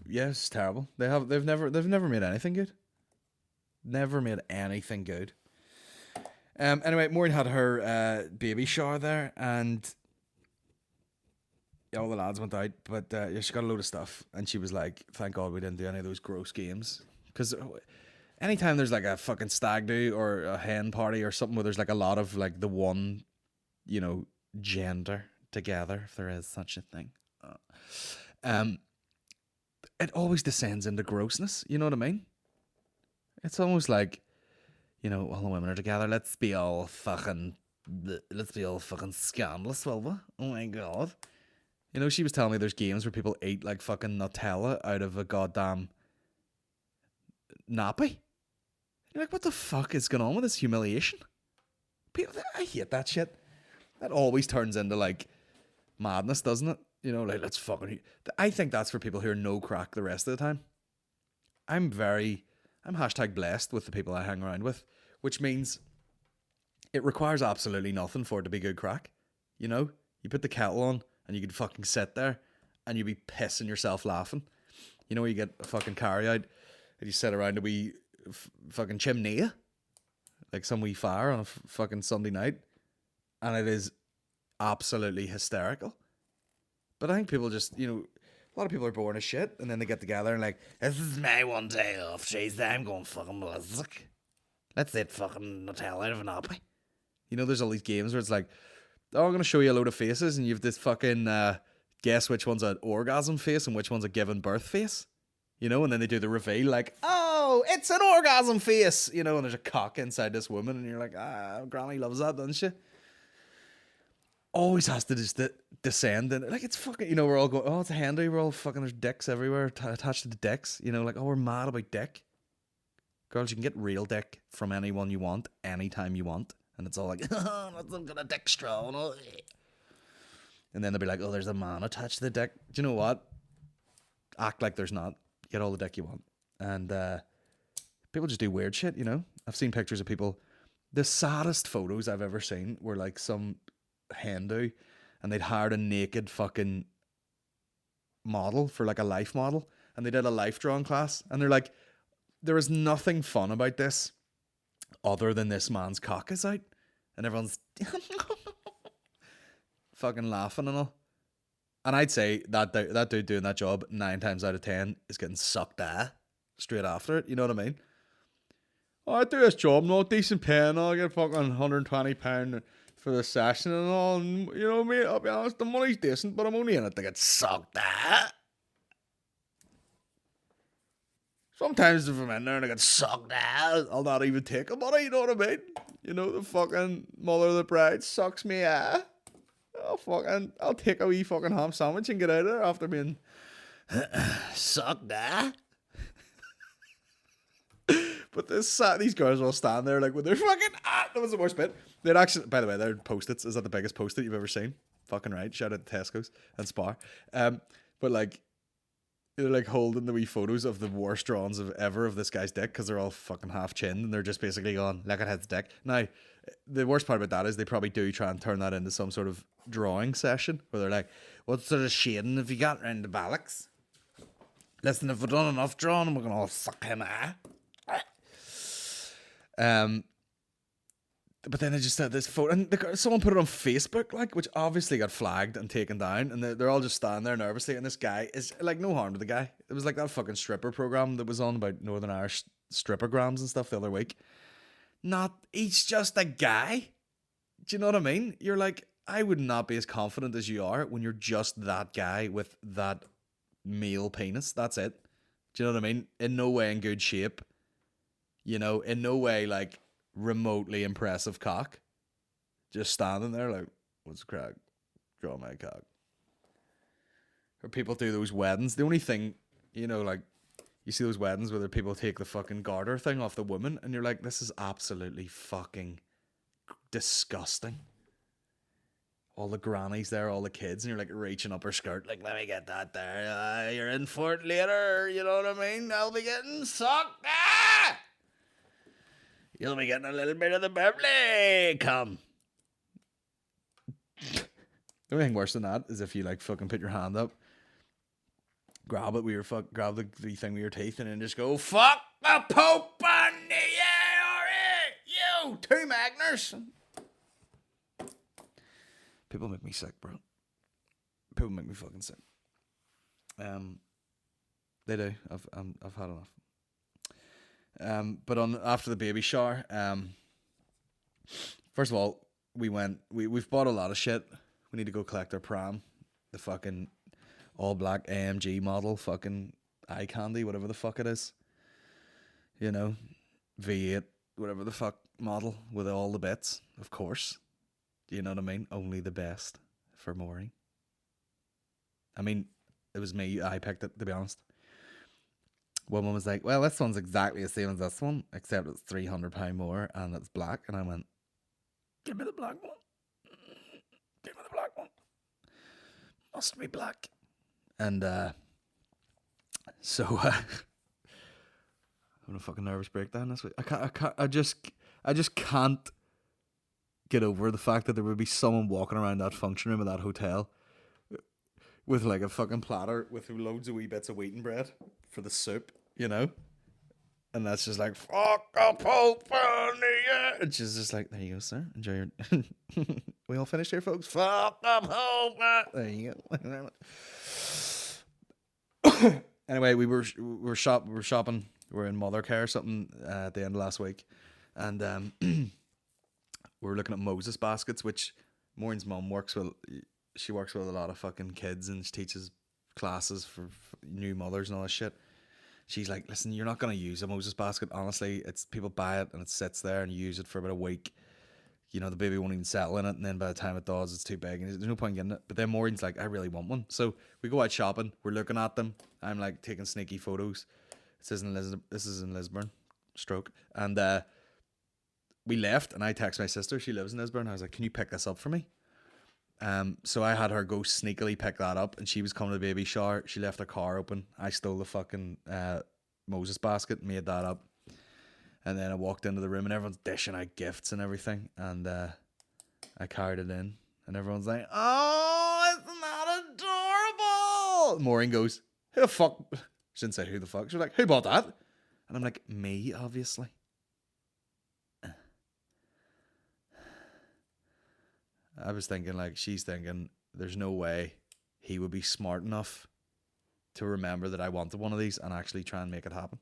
Yeah, it's terrible. They've never made anything good. Never made anything good. Anyway, Maureen had her baby shower there, and all the lads went out, but yeah, she got a load of stuff, and she was like, "Thank God we didn't do any of those gross games." Because anytime there's like a fucking stag do or a hen party or something where there's like a lot of like the one, you know, gender, together, if there is such a thing. It always descends into grossness. You know what I mean? It's almost like, you know, all the women are together. Let's be all fucking scandalous, will we? Oh my god. You know, she was telling me there's games where people eat like fucking Nutella out of a goddamn nappy. You're like, what the fuck is going on with this humiliation? People, I hate that shit. That always turns into like madness, doesn't it? You know, like, let's fucking... I think that's for people who are no crack the rest of the time. I'm hashtag blessed with the people I hang around with, which means it requires absolutely nothing for it to be good crack. You know, you put the kettle on and you could fucking sit there and you'd be pissing yourself laughing. You know, where you get a fucking carry out and you sit around a wee fucking chimney, like some wee fire on a fucking Sunday night, and it is absolutely hysterical. But I think people just, you know, a lot of people are bored as shit, and then they get together and like, this is my one day off, jeez, I'm going fucking ballistic. Let's eat fucking Nutella out of an apple. You know, there's all these games where it's like, oh, I'm going to show you a load of faces, and you have this fucking, guess which one's an orgasm face and which one's a given birth face. You know, and then they do the reveal like, oh, it's an orgasm face. You know, and there's a cock inside this woman, and you're like, Granny loves that, doesn't she? Always has to just descend, and like, it's fucking, you know, we're all going, oh, it's handy, we're all fucking, there's dicks everywhere attached to the dicks, you know, like, oh, we're mad about dick. Girls, you can get real dick from anyone you want, anytime you want, and it's all like, oh, I'm gonna dick straw, no. And then they'll be like, oh, there's a man attached to the dick. Do you know what? Act like there's not. Get all the dick you want. And people just do weird shit, you know. I've seen pictures of people, the saddest photos I've ever seen were like some Hindu, and they'd hired a naked fucking model for like a life model, and they did a life drawing class, and they're like, there is nothing fun about this other than this man's cock is out, and everyone's fucking laughing and all. And I'd say that dude doing that job 9 times out of 10 is getting sucked straight after it. You know what I mean? Oh, I do this job, no decent pay, and I get fucking £120 for the session and all. And, you know, mate, I'll be honest, the money's decent, but I'm only in it to get sucked Sometimes if I'm in there and I get sucked I'll not even take a money, you know what I mean? You know, the fucking mother of the bride sucks me I'll take a wee fucking ham sandwich and get out of there after being sucked But these girls will stand there like with their fucking that was the worst bit. They'd actually, by the way, their post-its, is that the biggest post-it you've ever seen? Fucking right. Shout out to Tesco's and Spar. But like, they're like holding the wee photos of the worst drawings ever of this guy's dick, because they're all fucking half chinned, and they're just basically going, look at his dick. Now, the worst part about that is they probably do try and turn that into some sort of drawing session where they're like, what sort of shading have you got around the ballocks? Listen, if we've done enough drawing, we're gonna all suck him But then they just had this photo, and someone put it on Facebook, like, which obviously got flagged and taken down, and they're all just standing there nervously, and this guy is like, no harm to the guy. It was like that fucking stripper program that was on about Northern Irish strippergrams and stuff the other week. He's just a guy. Do you know what I mean? You're like, I would not be as confident as you are when you're just that guy with that male penis. That's it. Do you know what I mean? In no way in good shape. You know, in no way like remotely impressive cock. Just standing there like, what's the crack? Draw my cock. Or people do those weddings. The only thing, you know, like, you see those weddings where the people take the fucking garter thing off the woman, and you're like, this is absolutely fucking disgusting. All the grannies there, all the kids, and you're like reaching up her skirt, like, let me get that there. You're in for it later. You know what I mean? I'll be getting sucked. You'll be getting a little bit of the bubbly. Come. The only thing worse than that is if you like fucking put your hand up, grab it with your grab the thing with your teeth, and then just go, fuck the Pope on the you 2 Magners. People make me sick, bro. People make me fucking sick. They do. I've had enough. But after the baby shower, first of all, we've bought a lot of shit. We need to go collect our pram. The fucking all black AMG model fucking eye candy, whatever the fuck it is. You know, V8, whatever the fuck model with all the bits, of course. You know what I mean? Only the best for Maureen. I mean, it was me. I picked it, to be honest. Woman was like, well, this one's exactly the same as this one, except it's £300 more and it's black. And I went, give me the black one. Give me the black one. Must be black. And so I'm having a fucking nervous breakdown this week. I just can't get over the fact that there would be someone walking around that function room of that hotel with like a fucking platter with loads of wee bits of wheaten bread for the soup, you know? And that's just like, fuck up hope, and she's just like, there you go, sir. Enjoy your... We all finished here, folks? Fuck up hope. There you go. Anyway, we were shopping. We were in Mothercare or something at the end of last week. And we were looking at Moses baskets, which Maureen's mum works with. She works with a lot of fucking kids and she teaches classes for new mothers and all that shit. She's like, listen, you're not going to use a Moses basket. Honestly, it's people buy it and it sits there and you use it for about a week. You know, the baby won't even settle in it. And then by the time it does, it's too big. And there's no point in getting it. But then Maureen's like, I really want one. So we go out shopping. We're looking at them. I'm like taking sneaky photos. This is in Lisburn. Stroke. And we left and I text my sister. She lives in Lisburn. I was like, can you pick this up for me? So I had her go sneakily pick that up and she was coming to the baby shower. She left her car open. I stole the fucking Moses basket, made that up. And then I walked into the room and everyone's dishing out gifts and everything. And I carried it in and everyone's like, oh, isn't that adorable? Maureen goes, who the fuck? She didn't say who the fuck. She was like, who bought that? And I'm like, me, obviously. I was thinking, like, she's thinking, there's no way he would be smart enough to remember that I wanted one of these and actually try and make it happen.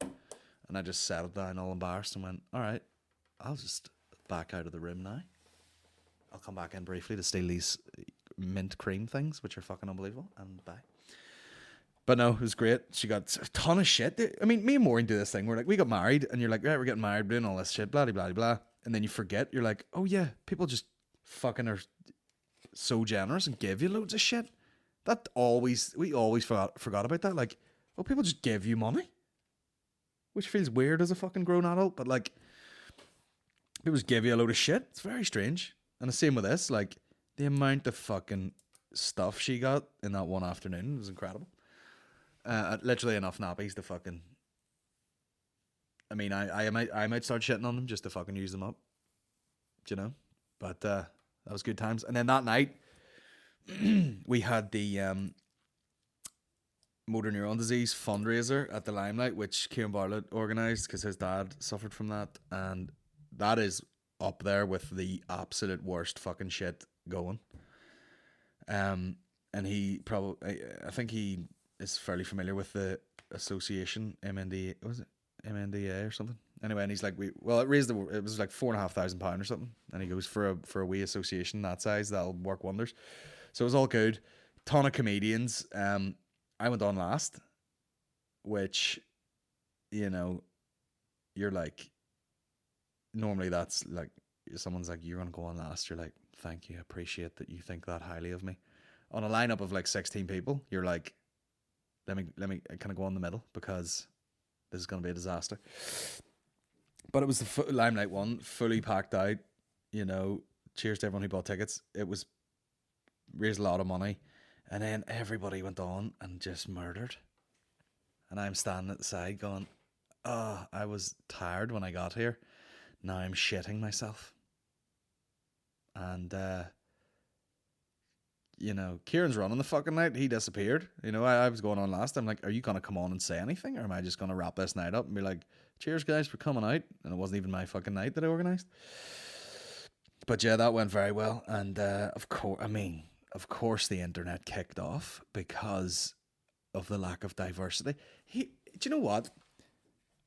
And I just settled down all embarrassed and went, all right, I'll just back out of the room now. I'll come back in briefly to steal these mint cream things, which are fucking unbelievable, and bye. But no, it was great. She got a ton of shit. I mean, me and Maureen do this thing. We're like, we got married, and you're like, right, we're getting married, doing all this shit, blah, blah, blah, blah. And then you forget. You're like, oh yeah, people just fucking are so generous and give you loads of shit. We always forgot about that. Like, oh, people just give you money, which feels weird as a fucking grown adult, but like, people just give you a load of shit. It's very strange. And the same with this, like, the amount of fucking stuff she got in that one afternoon was incredible. Literally enough nappies to fucking... I mean, I might start shitting on them just to fucking use them up. Do you know? But that was good times. And then that night, we had the motor neuron disease fundraiser at the Limelight, which Kieran Bartlett organised because his dad suffered from that. And that is up there with the absolute worst fucking shit going. And he probably... I think he is fairly familiar with the association, MNDA, was it? MNDA or something. Anyway, and he's like, it was like £4,500 or something. And he goes, for a wee association that size, that'll work wonders. So it was all good. Ton of comedians. I went on last, which, you know, you're like, normally that's like, someone's like, you're going to go on last. You're like, thank you. I appreciate that you think that highly of me. On a lineup of like 16 people, you're like, let me kind of go on the middle because this is going to be a disaster. But it was the Limelight one, fully packed out, you know, cheers to everyone who bought tickets. It was raised a lot of money. And then everybody went on and just murdered. And I'm standing at the side going, oh, I was tired when I got here. Now I'm shitting myself. And, you know, Kieran's running the fucking night. He disappeared. You know, I was going on last time. Like, are you going to come on and say anything? Or am I just going to wrap this night up and be like, cheers, guys, for coming out? And it wasn't even my fucking night that I organised. But yeah, that went very well. And of course the internet kicked off because of the lack of diversity. Do you know what?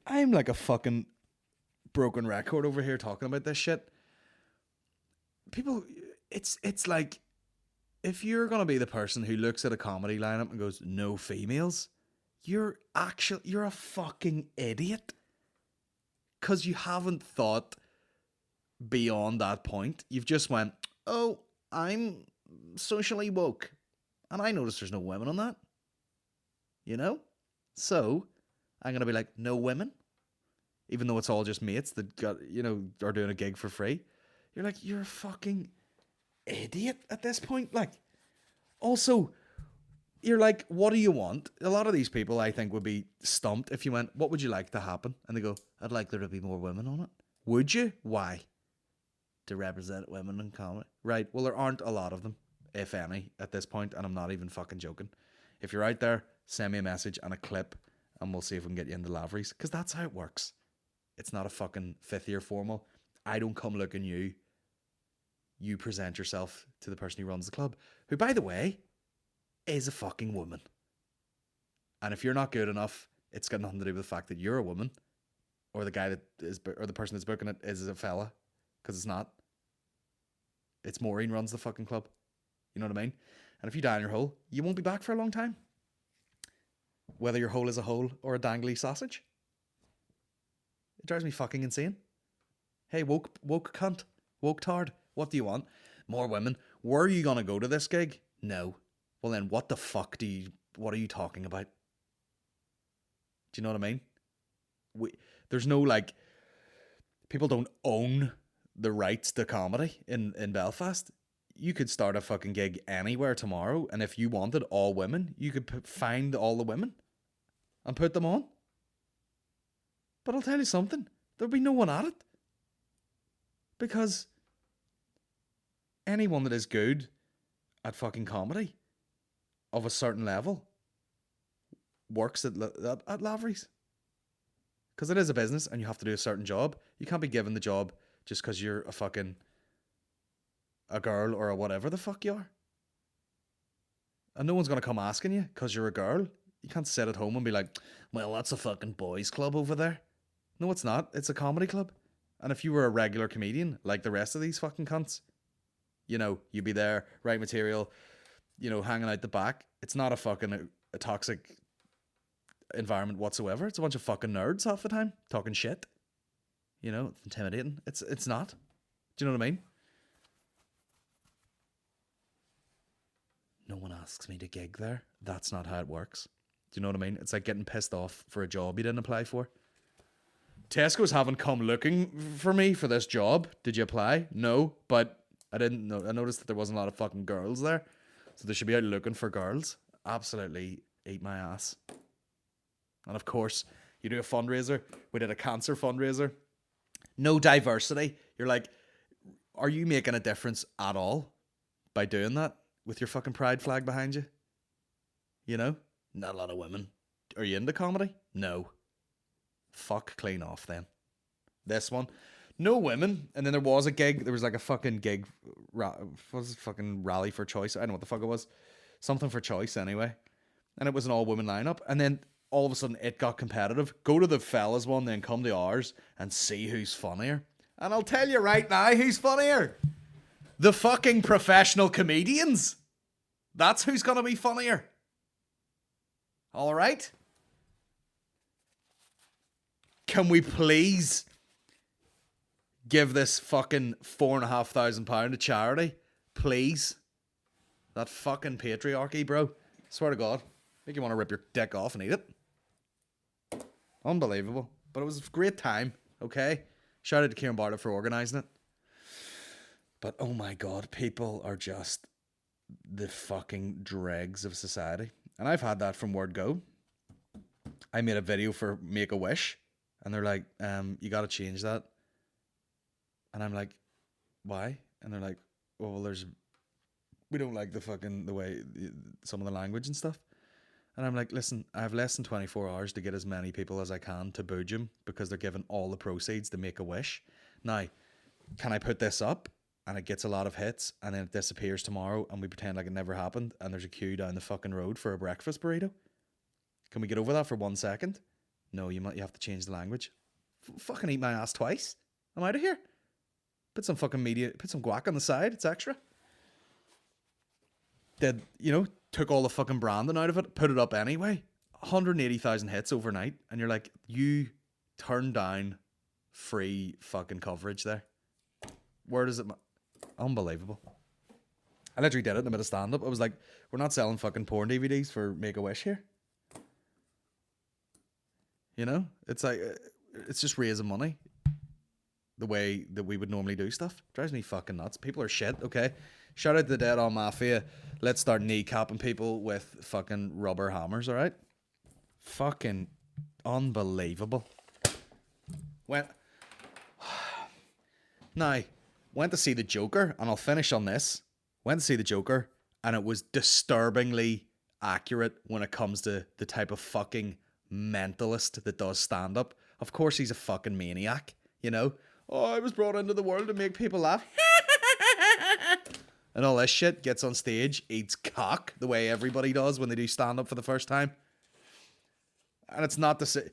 I'm like a fucking broken record over here talking about this shit. People, it's like, if you're going to be the person who looks at a comedy lineup and goes, no females, you're a fucking idiot. Because you haven't thought beyond that point. You've just went, oh, I'm socially woke. And I notice there's no women on that. You know? So, I'm going to be like, no women. Even though it's all just mates that got, are doing a gig for free. You're like, you're a fucking idiot at this point. Like, also, you're like, what do you want? A lot of these people, I think, would be stumped if you went, what would you like to happen? And they go, I'd like there to be more women on it. Would you? Why? To represent women in comedy. Right. Well, there aren't a lot of them, if any, at this point, and I'm not even fucking joking. If you're out there, send me a message and a clip, and we'll see if we can get you into Lavery's, because that's how it works. It's not a fucking fifth year formal. I don't come looking you. You present yourself to the person who runs the club, who, by the way, is a fucking woman. And if you're not good enough, it's got nothing to do with the fact that you're a woman, or the guy that is, or the person that's booking it is a fella, because it's not. It's Maureen runs the fucking club. You know what I mean? And if you die in your hole, you won't be back for a long time. Whether your hole is a hole or a dangly sausage. It drives me fucking insane. Hey, woke cunt. Woke tard. What do you want? More women. Were you going to go to this gig? No. Well then, what the fuck what are you talking about? Do you know what I mean? There's no, like, people don't own the rights to comedy in Belfast. You could start a fucking gig anywhere tomorrow, and if you wanted all women, you could find all the women and put them on. But I'll tell you something, there'll be no one at it. Because anyone that is good at fucking comedy of a certain level works at Lavery's. Because it is a business and you have to do a certain job. You can't be given the job just because you're a girl or a whatever the fuck you are. And no one's going to come asking you because you're a girl. You can't sit at home and be like, well, that's a fucking boys club over there. No, it's not. It's a comedy club. And if you were a regular comedian, like the rest of these fucking cunts, you'd be there, write material, hanging out the back. It's not a toxic environment whatsoever. It's a bunch of fucking nerds half the time talking shit. It's intimidating. It's not. Do you know what I mean? No one asks me to gig there. That's not how it works. Do you know what I mean? It's like getting pissed off for a job you didn't apply for. Tesco's haven't come looking for me for this job. Did you apply? No, but I didn't know. I noticed that there wasn't a lot of fucking girls there. So they should be out looking for girls. Absolutely eat my ass. And of course, you do a fundraiser. We did a cancer fundraiser. No diversity. You're like, are you making a difference at all by doing that with your fucking pride flag behind you? Not a lot of women. Are you into comedy? No. Fuck clean off then. This one, no women. And then there was a gig. There was like a fucking gig. Was it fucking rally for choice? I don't know what the fuck it was. Something for choice anyway. And it was an all women lineup. And then all of a sudden it got competitive. Go to the fellas one, then come to ours and see who's funnier. And I'll tell you right now who's funnier. The fucking professional comedians. That's who's gonna be funnier. All right. Can we please give this fucking £4,500 to charity? Please. That fucking patriarchy, bro. Swear to God. Make you want to rip your dick off and eat it. Unbelievable. But it was a great time, okay? Shout out to Kieran Bartlett for organising it. But oh my God, people are just the fucking dregs of society. And I've had that from word go. I made a video for Make-A-Wish. And they're like, you got to change that. And I'm like, why? And they're like, well, we don't like the way, some of the language and stuff. And I'm like, listen, I have less than 24 hours to get as many people as I can to Boojum because they're giving all the proceeds to Make-A-Wish. Now, can I put this up and it gets a lot of hits and then it disappears tomorrow and we pretend like it never happened and there's a queue down the fucking road for a breakfast burrito? Can we get over that for 1 second? No, you have to change the language. Fucking eat my ass twice. I'm out of here. Put some fucking put some guac on the side. It's extra. took all the fucking branding out of it, put it up anyway. 180,000 hits overnight, and you're like, you turned down free fucking coverage there. Where does it? Unbelievable. I literally did it in a bit of stand-up. I was like, we're not selling fucking porn DVDs for Make-A-Wish here. You know? It's like, it's just raising money. The way that we would normally do stuff. Drives me fucking nuts. People are shit, okay? Shout out to the Dead On Mafia. Let's start kneecapping people with fucking rubber hammers, alright? Fucking unbelievable. Now, went to see the Joker, and I'll finish on this. Went to see the Joker, and it was disturbingly accurate when it comes to the type of fucking mentalist that does stand-up. Of course he's a fucking maniac, you know? Oh, I was brought into the world to make people laugh. And all this shit, gets on stage, eats cock, the way everybody does when they do stand-up for the first time. And it's not the same.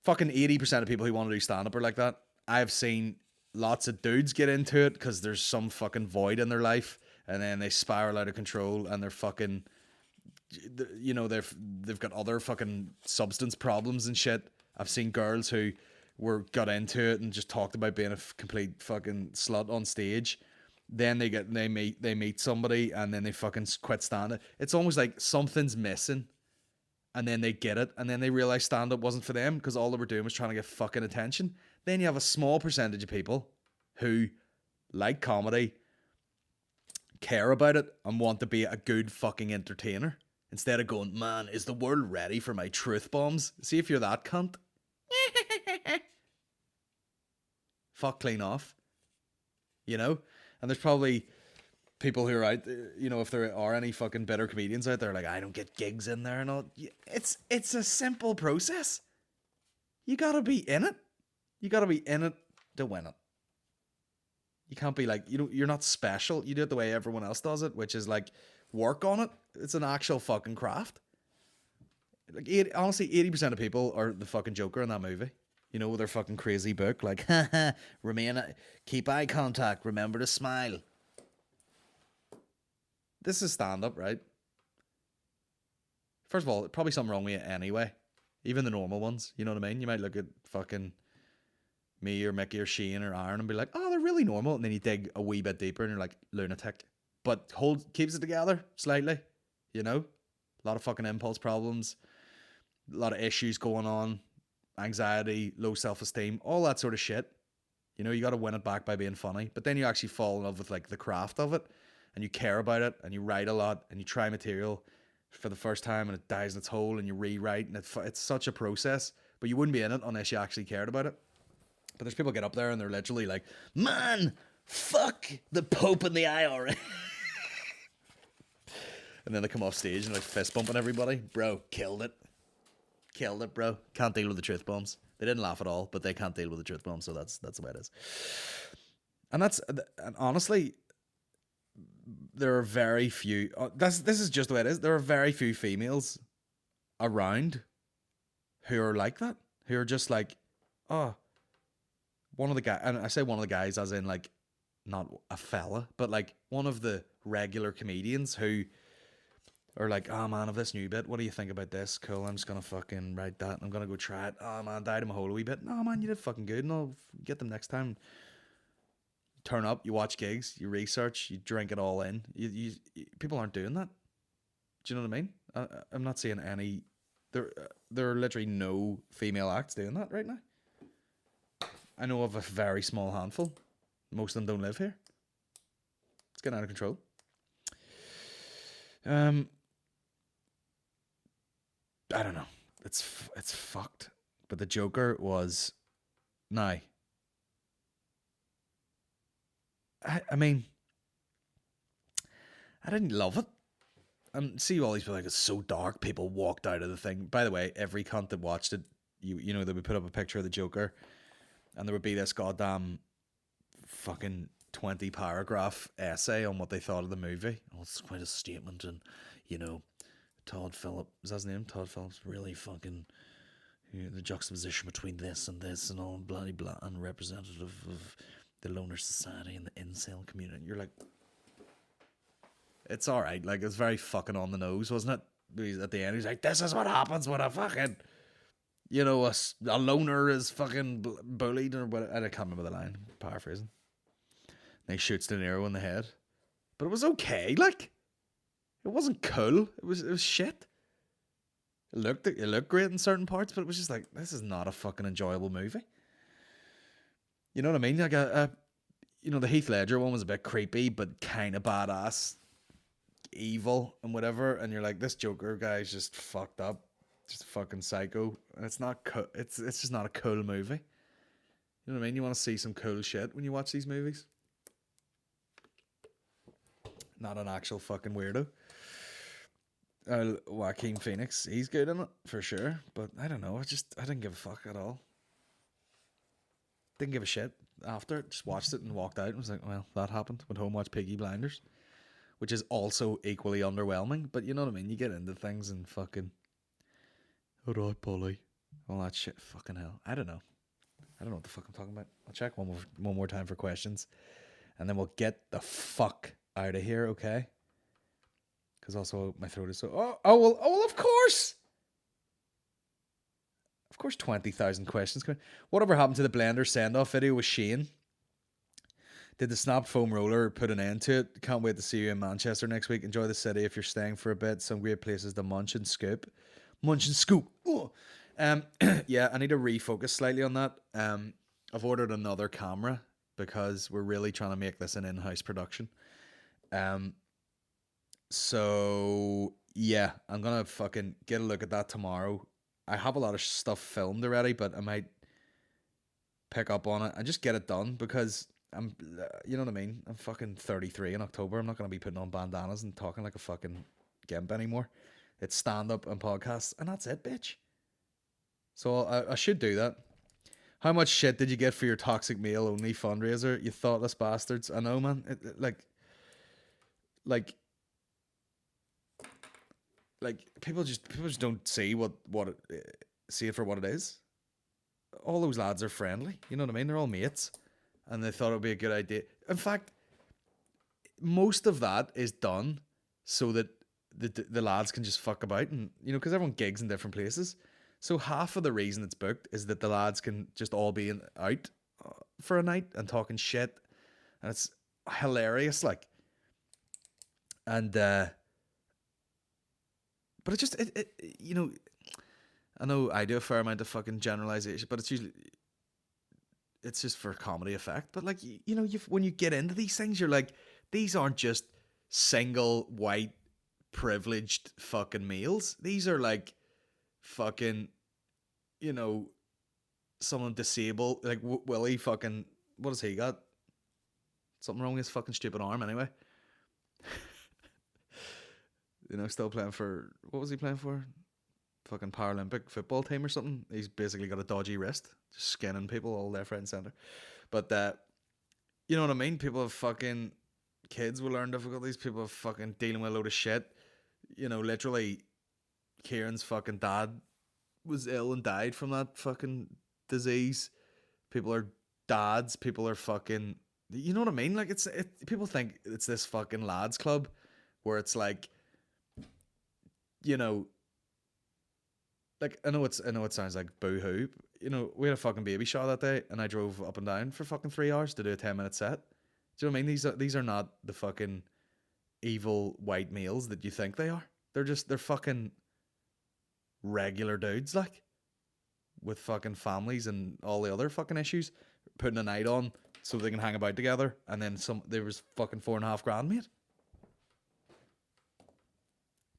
Fucking 80% of people who want to do stand-up are like that. I've seen lots of dudes get into it because there's some fucking void in their life, and then they spiral out of control, and they're fucking, you know, they've got other fucking substance problems and shit. I've seen girls who got into it and just talked about being a complete fucking slut on stage. Then they meet somebody, and then they fucking quit stand-up. It's almost like something's missing, and then they get it, and then they realize stand-up wasn't for them because all they were doing was trying to get fucking attention. Then you have a small percentage of people who like comedy, care about it, and want to be a good fucking entertainer instead of going, man, is the world ready for my truth bombs? See if you're that cunt. Fuck clean off. You know? And there's probably people who are out, you know, if there are any fucking bitter comedians out there, like, I don't get gigs in there and all. It's a simple process. You gotta be in it. You gotta be in it to win it. You can't be like, you're not special. You do it the way everyone else does it, which is like, work on it. It's an actual fucking craft. Like, honestly, 80% of people are the fucking Joker in that movie. You know, with their fucking crazy book, like, keep eye contact, remember to smile. This is stand-up, right? First of all, probably something wrong with it anyway. Even the normal ones, you know what I mean? You might look at fucking me or Mickey or Shane or Aaron and be like, oh, they're really normal. And then you dig a wee bit deeper and you're like, lunatic. But keeps it together slightly, you know? A lot of fucking impulse problems, a lot of issues going on. Anxiety, low self-esteem, all that sort of shit. You know, you got to win it back by being funny. But then you actually fall in love with like the craft of it, and you care about it, and you write a lot, and you try material for the first time, and it dies in its hole, and you rewrite, and it's such a process. But you wouldn't be in it unless you actually cared about it. But there's people get up there and they're literally like, man, fuck the Pope and the IRA. And then they come off stage and like fist bumping everybody. Bro, killed it. Killed it, bro. Can't deal with the truth bombs. They didn't laugh at all, but they can't deal with the truth bombs, so that's the way it is. And honestly, there are very few. This is just the way it is. There are very few females around who are like that. Who are just like, oh, one of the guys, and I say one of the guys as in like not a fella, but like one of the regular comedians who are like, oh man, of this new bit, what do you think about this? Cool, I'm just gonna fucking write that. I'm gonna go try it. Oh man, died in my hole a wee bit. No man, you did fucking good. No, get them next time. Turn up, you watch gigs, you research, you drink it all in. You people aren't doing that. Do you know what I mean? I'm not seeing any. There are literally no female acts doing that right now. I know of a very small handful. Most of them don't live here. It's getting out of control. I don't know. It's fucked. But the Joker was, nah. I mean, I didn't love it. And see all these people like, it's so dark. People walked out of the thing. By the way, every cunt that watched it, you know, they would put up a picture of the Joker, and there would be this goddamn fucking 20-paragraph essay on what they thought of the movie. Oh, it's quite a statement, and you know, Todd Phillips, is that his name? Todd Phillips, really fucking, you know, the juxtaposition between this and all, blah blah, and representative of the loner society and the incel community. You're like, It's all right. Like, it's very fucking on the nose, wasn't it? At the end, he's like, "This is what happens when a fucking, you know, a loner is fucking bullied," or what? I can't remember the line. Paraphrasing. And he shoots De Niro in the head, but it was okay. Like, it wasn't cool. It was shit. It looked great in certain parts, but it was just like, this is not a fucking enjoyable movie. You know what I mean? Like you know, the Heath Ledger one was a bit creepy, but kind of badass, evil and whatever. And you're like, this Joker guy's just fucked up, just fucking psycho. And it's not it's just not a cool movie. You know what I mean? You want to see some cool shit when you watch these movies. Not an actual fucking weirdo. Joaquin Phoenix, he's good in it for sure, but I don't know. I didn't give a fuck at all. Didn't give a shit after it. Just watched it and walked out and was like, well, that happened. Went home, watched Peaky Blinders, which is also equally underwhelming. But you know what I mean? You get into things and fucking, all right, Polly, all that shit. Fucking hell. I don't know what the fuck I'm talking about. I'll check one more time for questions, and then we'll get the fuck out of here, okay? Because also my throat is so... Oh, well, of course! Of course 20,000 questions. Whatever happened to the Blender send-off video with Shane? Did the snap foam roller put an end to it? Can't wait to see you in Manchester next week. Enjoy the city if you're staying for a bit. Some great places to munch and scoop. Munch and scoop! Oh. Yeah, I need to refocus slightly on that. I've ordered another camera because we're really trying to make this an in-house production. So yeah, I'm gonna fucking get a look at that tomorrow. I have a lot of stuff filmed already, but I might pick up on it and just get it done because I'm, you know what I mean? I'm fucking 33 in October. I'm not gonna be putting on bandanas and talking like a fucking gimp anymore. It's stand-up and podcasts, and that's it, bitch. So I should do that. How much shit did you get for your toxic male only fundraiser? You thoughtless bastards. I know, man. Like people just don't see see it for what it is. All those lads are friendly, you know what I mean? They're all mates, and they thought it would be a good idea. In fact, most of that is done so that the lads can just fuck about, and you know, because everyone gigs in different places. So half of the reason it's booked is that the lads can just all be out for a night and talking shit, and it's hilarious, like. And but it you know, I know I do a fair amount of fucking generalization, but it's just for comedy effect. But like, you know, when you get into these things, you're like, these aren't just single white privileged fucking males. These are like fucking, you know, someone disabled, like Willie fucking, what has he got? Something wrong with his fucking stupid arm anyway. You know, still playing for, what was he playing for? Fucking Paralympic football team or something. He's basically got a dodgy wrist, just skinning people all left, right, and centre. But you know what I mean? People have fucking kids with learning difficulties. People have fucking dealing with a load of shit. You know, literally, Kieran's fucking dad was ill and died from that fucking disease. People are dads. People are fucking, you know what I mean? Like, people think it's this fucking lads club where it's like, you know, like, I know it sounds like boo-hoo. You know, we had a fucking baby shower that day, and I drove up and down for fucking 3 hours to do a 10-minute set. Do you know what I mean? These are not the fucking evil white males that you think they are. They're fucking regular dudes, like, with fucking families and all the other fucking issues, putting a night on so they can hang about together, and then there was fucking $4,500, mate.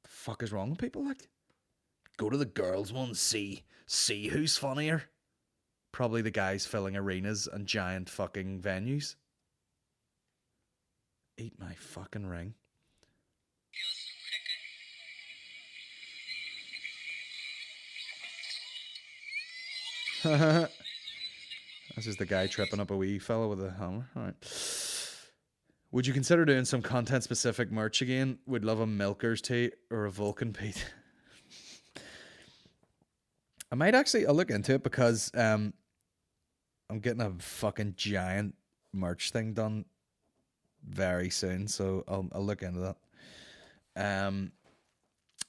The fuck is wrong with people, like? Go to the girls' one, see who's funnier. Probably the guys filling arenas and giant fucking venues. Eat my fucking ring. This is the guy tripping up a wee fella with a hammer. All right. Would you consider doing some content-specific merch again? Would love a Milker's tee or a Vulcan Pete. I might actually, I'll look into it because I'm getting a fucking giant merch thing done very soon, so I'll look into that. I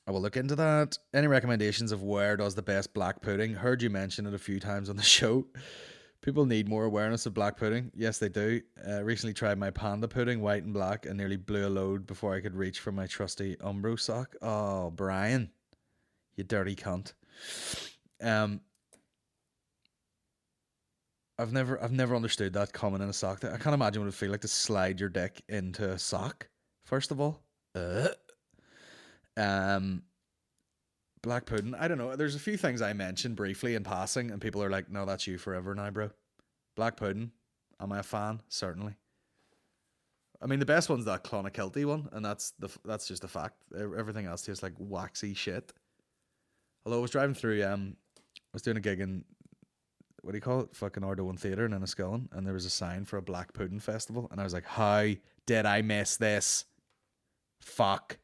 will look into that. Any recommendations of where does the best black pudding? Heard you mention it a few times on the show. People need more awareness of black pudding. Yes, they do. Recently tried my panda pudding, white and black, and nearly blew a load before I could reach for my trusty Umbro sock. Oh, Brian, you dirty cunt. I've never understood that coming in a sock. I can't imagine what it would feel like to slide your dick into a sock. First of all, black pudding. I don't know. There's a few things I mentioned briefly in passing, and people are like, "No, that's you forever now, bro." Black pudding. Am I a fan? Certainly. I mean, the best one's that Clonakilty one, and that's just a fact. Everything else tastes like waxy shit. Although I was driving through, I was doing a gig in, what do you call it? Fucking Ardone Theatre in Enniskillen, and there was a sign for a black pudding festival, and I was like, "How did I miss this? Fuck."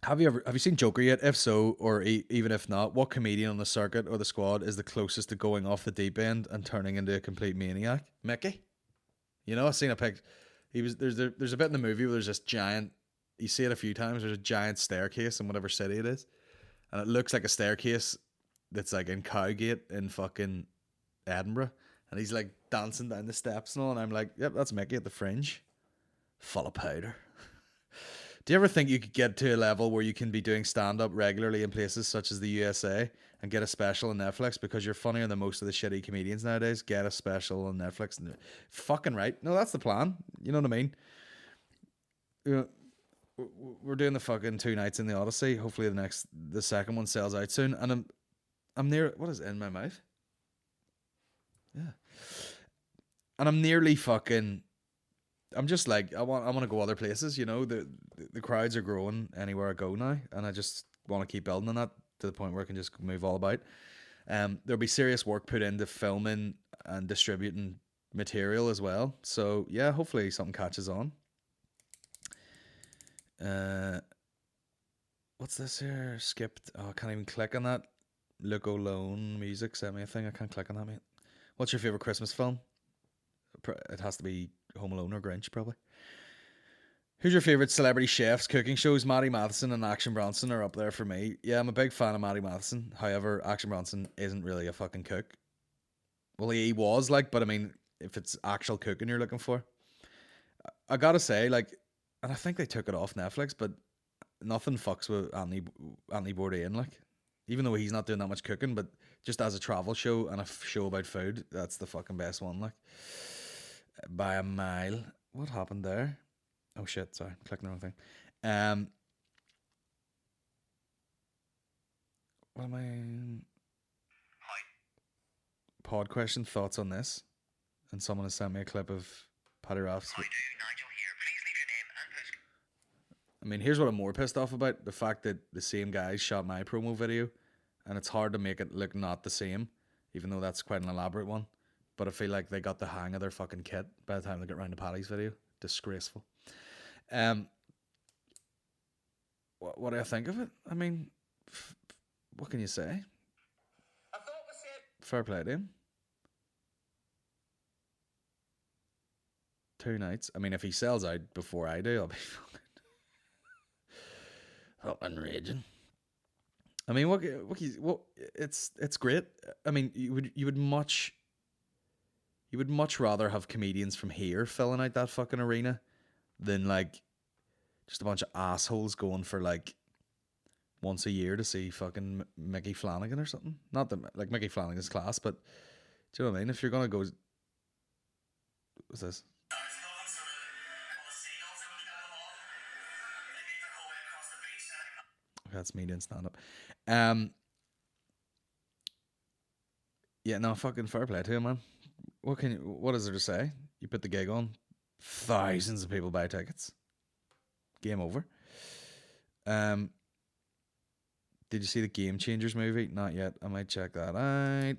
Have you seen Joker yet? If so, or even if not, what comedian on the circuit or the squad is the closest to going off the deep end and turning into a complete maniac? Mickey. You know, I've seen a pic. There's a bit in the movie where there's this giant. You see it a few times. There's a giant staircase in whatever city it is, and it looks like a staircase that's like in Cowgate in fucking Edinburgh, and he's like dancing down the steps and all, and I'm like, yep, that's Mickey at the Fringe, full of powder. Do you ever think you could get to a level where you can be doing stand-up regularly in places such as the USA and get a special on Netflix because you're funnier than most of the shitty comedians nowadays? Get a special on Netflix. Fucking right. No, that's the plan. You know what I mean? You know, we're doing the fucking 2 nights in the Odyssey. Hopefully the second one sells out soon. And I'm near, what is it in my mouth? Yeah. And I'm nearly fucking... I'm just like, I want to go other places, you know. The crowds are growing anywhere I go now, and I just want to keep building on that to the point where I can just move all about. There'll be serious work put into filming and distributing material as well. So yeah, hopefully something catches on. What's this here? Skipped. Oh, I can't even click on that. Look Alone music sent me a thing. I can't click on that, mate. What's your favorite Christmas film? It has to be Home Alone or Grinch, probably. Who's your favourite celebrity chefs, cooking shows? Matty Matheson and Action Bronson are up there for me. Yeah, I'm a big fan of Matty Matheson. However, Action Bronson isn't really a fucking cook. Well, he was like, but I mean, if it's actual cooking you're looking for, I gotta say, like, and I think they took it off Netflix, but nothing fucks with Anthony Bourdain, like, even though he's not doing that much cooking, but just as a travel show and a show about food, that's the fucking best one, like, by a mile. What happened there? Oh shit, sorry, clicking the wrong thing. What am I? Pod question, thoughts on this? And someone has sent me a clip of Paddy Raff's. Hi, Nigel here. Please leave your name and postcode. I mean, here's what I'm more pissed off about: the fact that the same guys shot my promo video, and it's hard to make it look not the same, even though that's quite an elaborate one. But I feel like they got the hang of their fucking kit by the time they get around to Paddy's video. Disgraceful. What do I think of it? I mean, what can you say? Fair play to him. 2 nights. I mean, if he sells out before I do, I'll be fucking raging. I mean, what? It's great. I mean, you would much rather have comedians from here filling out that fucking arena than like just a bunch of assholes going for like once a year to see fucking Mickey Flanagan or something. Not that like Mickey Flanagan's class, but do you know what I mean? If you're gonna go, what's this? Okay, that's me doing stand up. Yeah, no, fucking fair play to him, man. What is there to say? You put the gig on, thousands of people buy tickets. Game over. Did you see the Game Changers movie? Not yet. I might check that out.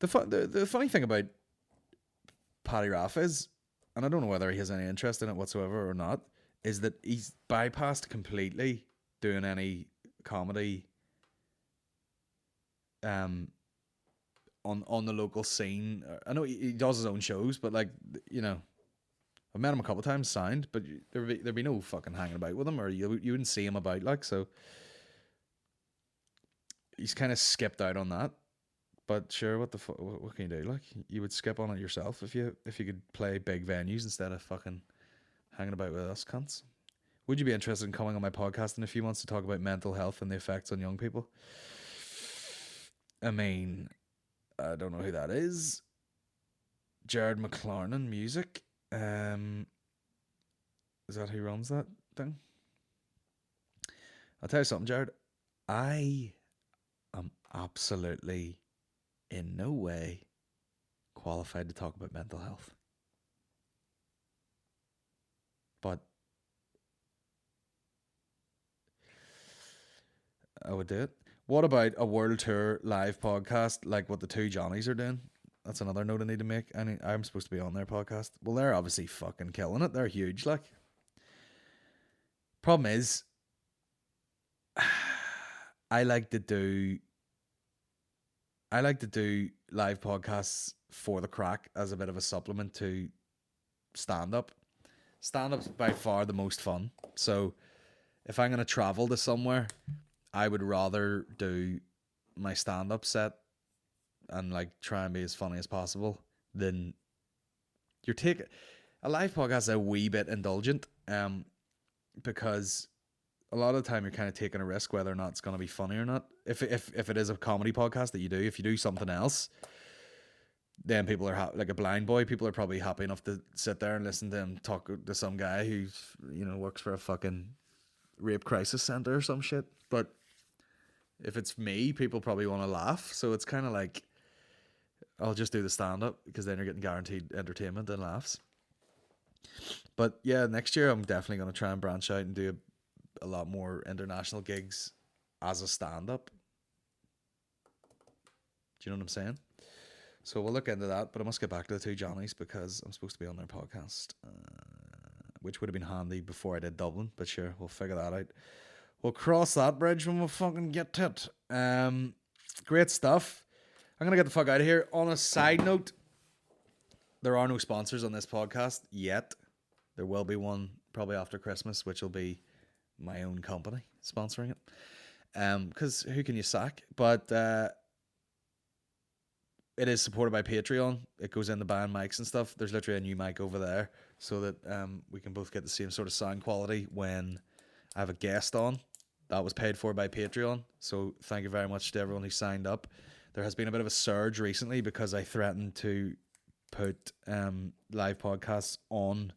The funny thing about Paddy Raff is, and I don't know whether he has any interest in it whatsoever or not, is that he's bypassed completely doing any comedy on the local scene. I know he does his own shows, but like, you know, I've met him a couple of times, sound, but there'd be no fucking hanging about with him, or you wouldn't see him about, like, so he's kind of skipped out on that. But sure, what can you do? Like, you would skip on it yourself if you could play big venues instead of fucking hanging about with us cunts. Would you be interested in coming on my podcast in a few months to talk about mental health and the effects on young people? I mean, I don't know who that is. Jared McLarnon Music. Is that who runs that thing? I'll tell you something, Jared. I am absolutely in no way qualified to talk about mental health. But I would do it. What about a world tour live podcast like what the two Johnnies are doing? That's another note I need to make. I'm supposed to be on their podcast. Well, they're obviously fucking killing it. They're huge, like. Problem is, I like to do live podcasts for the crack as a bit of a supplement to stand-up. Stand-up's by far the most fun. So if I'm going to travel to somewhere, I would rather do my stand-up set and like try and be as funny as possible than a live podcast is a wee bit indulgent, because a lot of the time you're kind of taking a risk whether or not it's going to be funny or not. If it is a comedy podcast that you do, if you do something else, then people are like a blind boy. People are probably happy enough to sit there and listen to him talk to some guy who works for a fucking rape crisis center or some shit. But if it's me, people probably want to laugh. So it's kind of like, I'll just do the stand-up because then you're getting guaranteed entertainment and laughs. But yeah, next year I'm definitely going to try and branch out and do a lot more international gigs as a stand-up. Do you know what I'm saying? So we'll look into that, but I must get back to the two Johnnies because I'm supposed to be on their podcast, which would have been handy before I did Dublin, but sure, we'll figure that out. We'll cross that bridge when we fucking get to it. Great stuff. I'm going to get the fuck out of here. On a side note, there are no sponsors on this podcast yet. There will be one probably after Christmas, which will be my own company sponsoring it. Because who can you sack? But it is supported by Patreon. It goes into buying mics and stuff. There's literally a new mic over there so that we can both get the same sort of sound quality when I have a guest on. That was paid for by Patreon. So thank you very much to everyone who signed up. There has been a bit of a surge recently because I threatened to put live podcasts on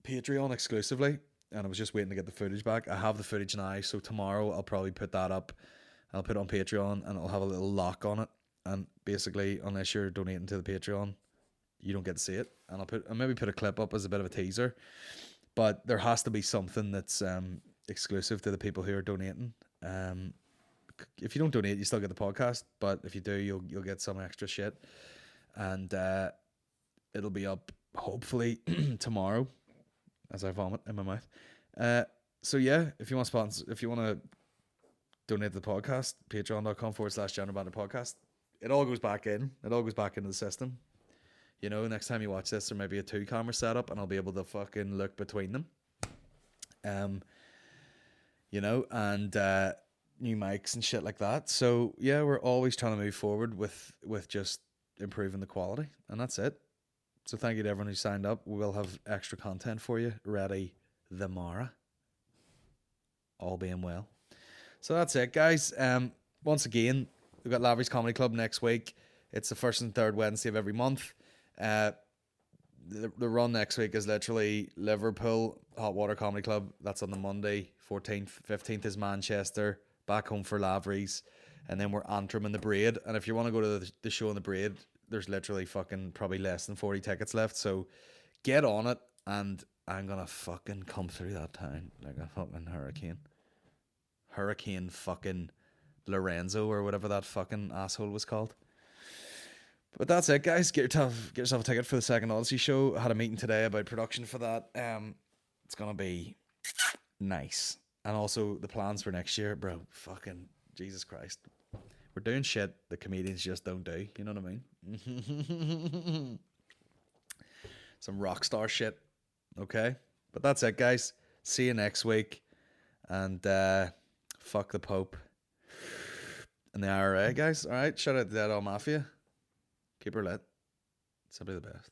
Patreon exclusively, and I was just waiting to get the footage back. I have the footage now, so tomorrow I'll probably put that up. I'll put it on Patreon, and it'll have a little lock on it. And basically, unless you're donating to the Patreon, you don't get to see it. And I'll maybe put a clip up as a bit of a teaser. But there has to be something that's exclusive to the people who are donating. If you don't donate, you still get the podcast, but if you do, you'll get some extra shit, and it'll be up hopefully tomorrow as I vomit in my mouth. So yeah, if you want to donate to the podcast, patreon.com/General Banter Podcast. It all goes back in. It all goes back into the system. Next time you watch this, there might be a 2-camera setup, and I'll be able to fucking look between them. And new mics and shit like that. So yeah, we're always trying to move forward with just improving the quality, and that's it. So thank you to everyone who signed up. We will have extra content for you ready the morrow, all being well. So that's it, guys. Once again, we've got Lavery's Comedy Club next week. It's the first and third Wednesday of every month. The run next week is literally Liverpool Hot Water Comedy Club. That's on the Monday. 14th, 15th is Manchester. Back home for Lavery's, and then we're Antrim in the Braid. And if you want to go to the show in the Braid, there's literally fucking probably less than 40 tickets left. So get on it, and I'm gonna fucking come through that town like a fucking hurricane fucking Lorenzo or whatever that fucking asshole was called. But that's it, guys. Get yourself a ticket for the second Odyssey show. I had a meeting today about production for that. It's gonna be nice. And also the plans for next year, bro. Fucking Jesus Christ. We're doing shit the comedians just don't do. You know what I mean? Some rock star shit. Okay? But that's it, guys. See you next week. And fuck the Pope and the IRA, guys. All right? Shout out to Dead All Mafia. Keep her lit. Simply the best.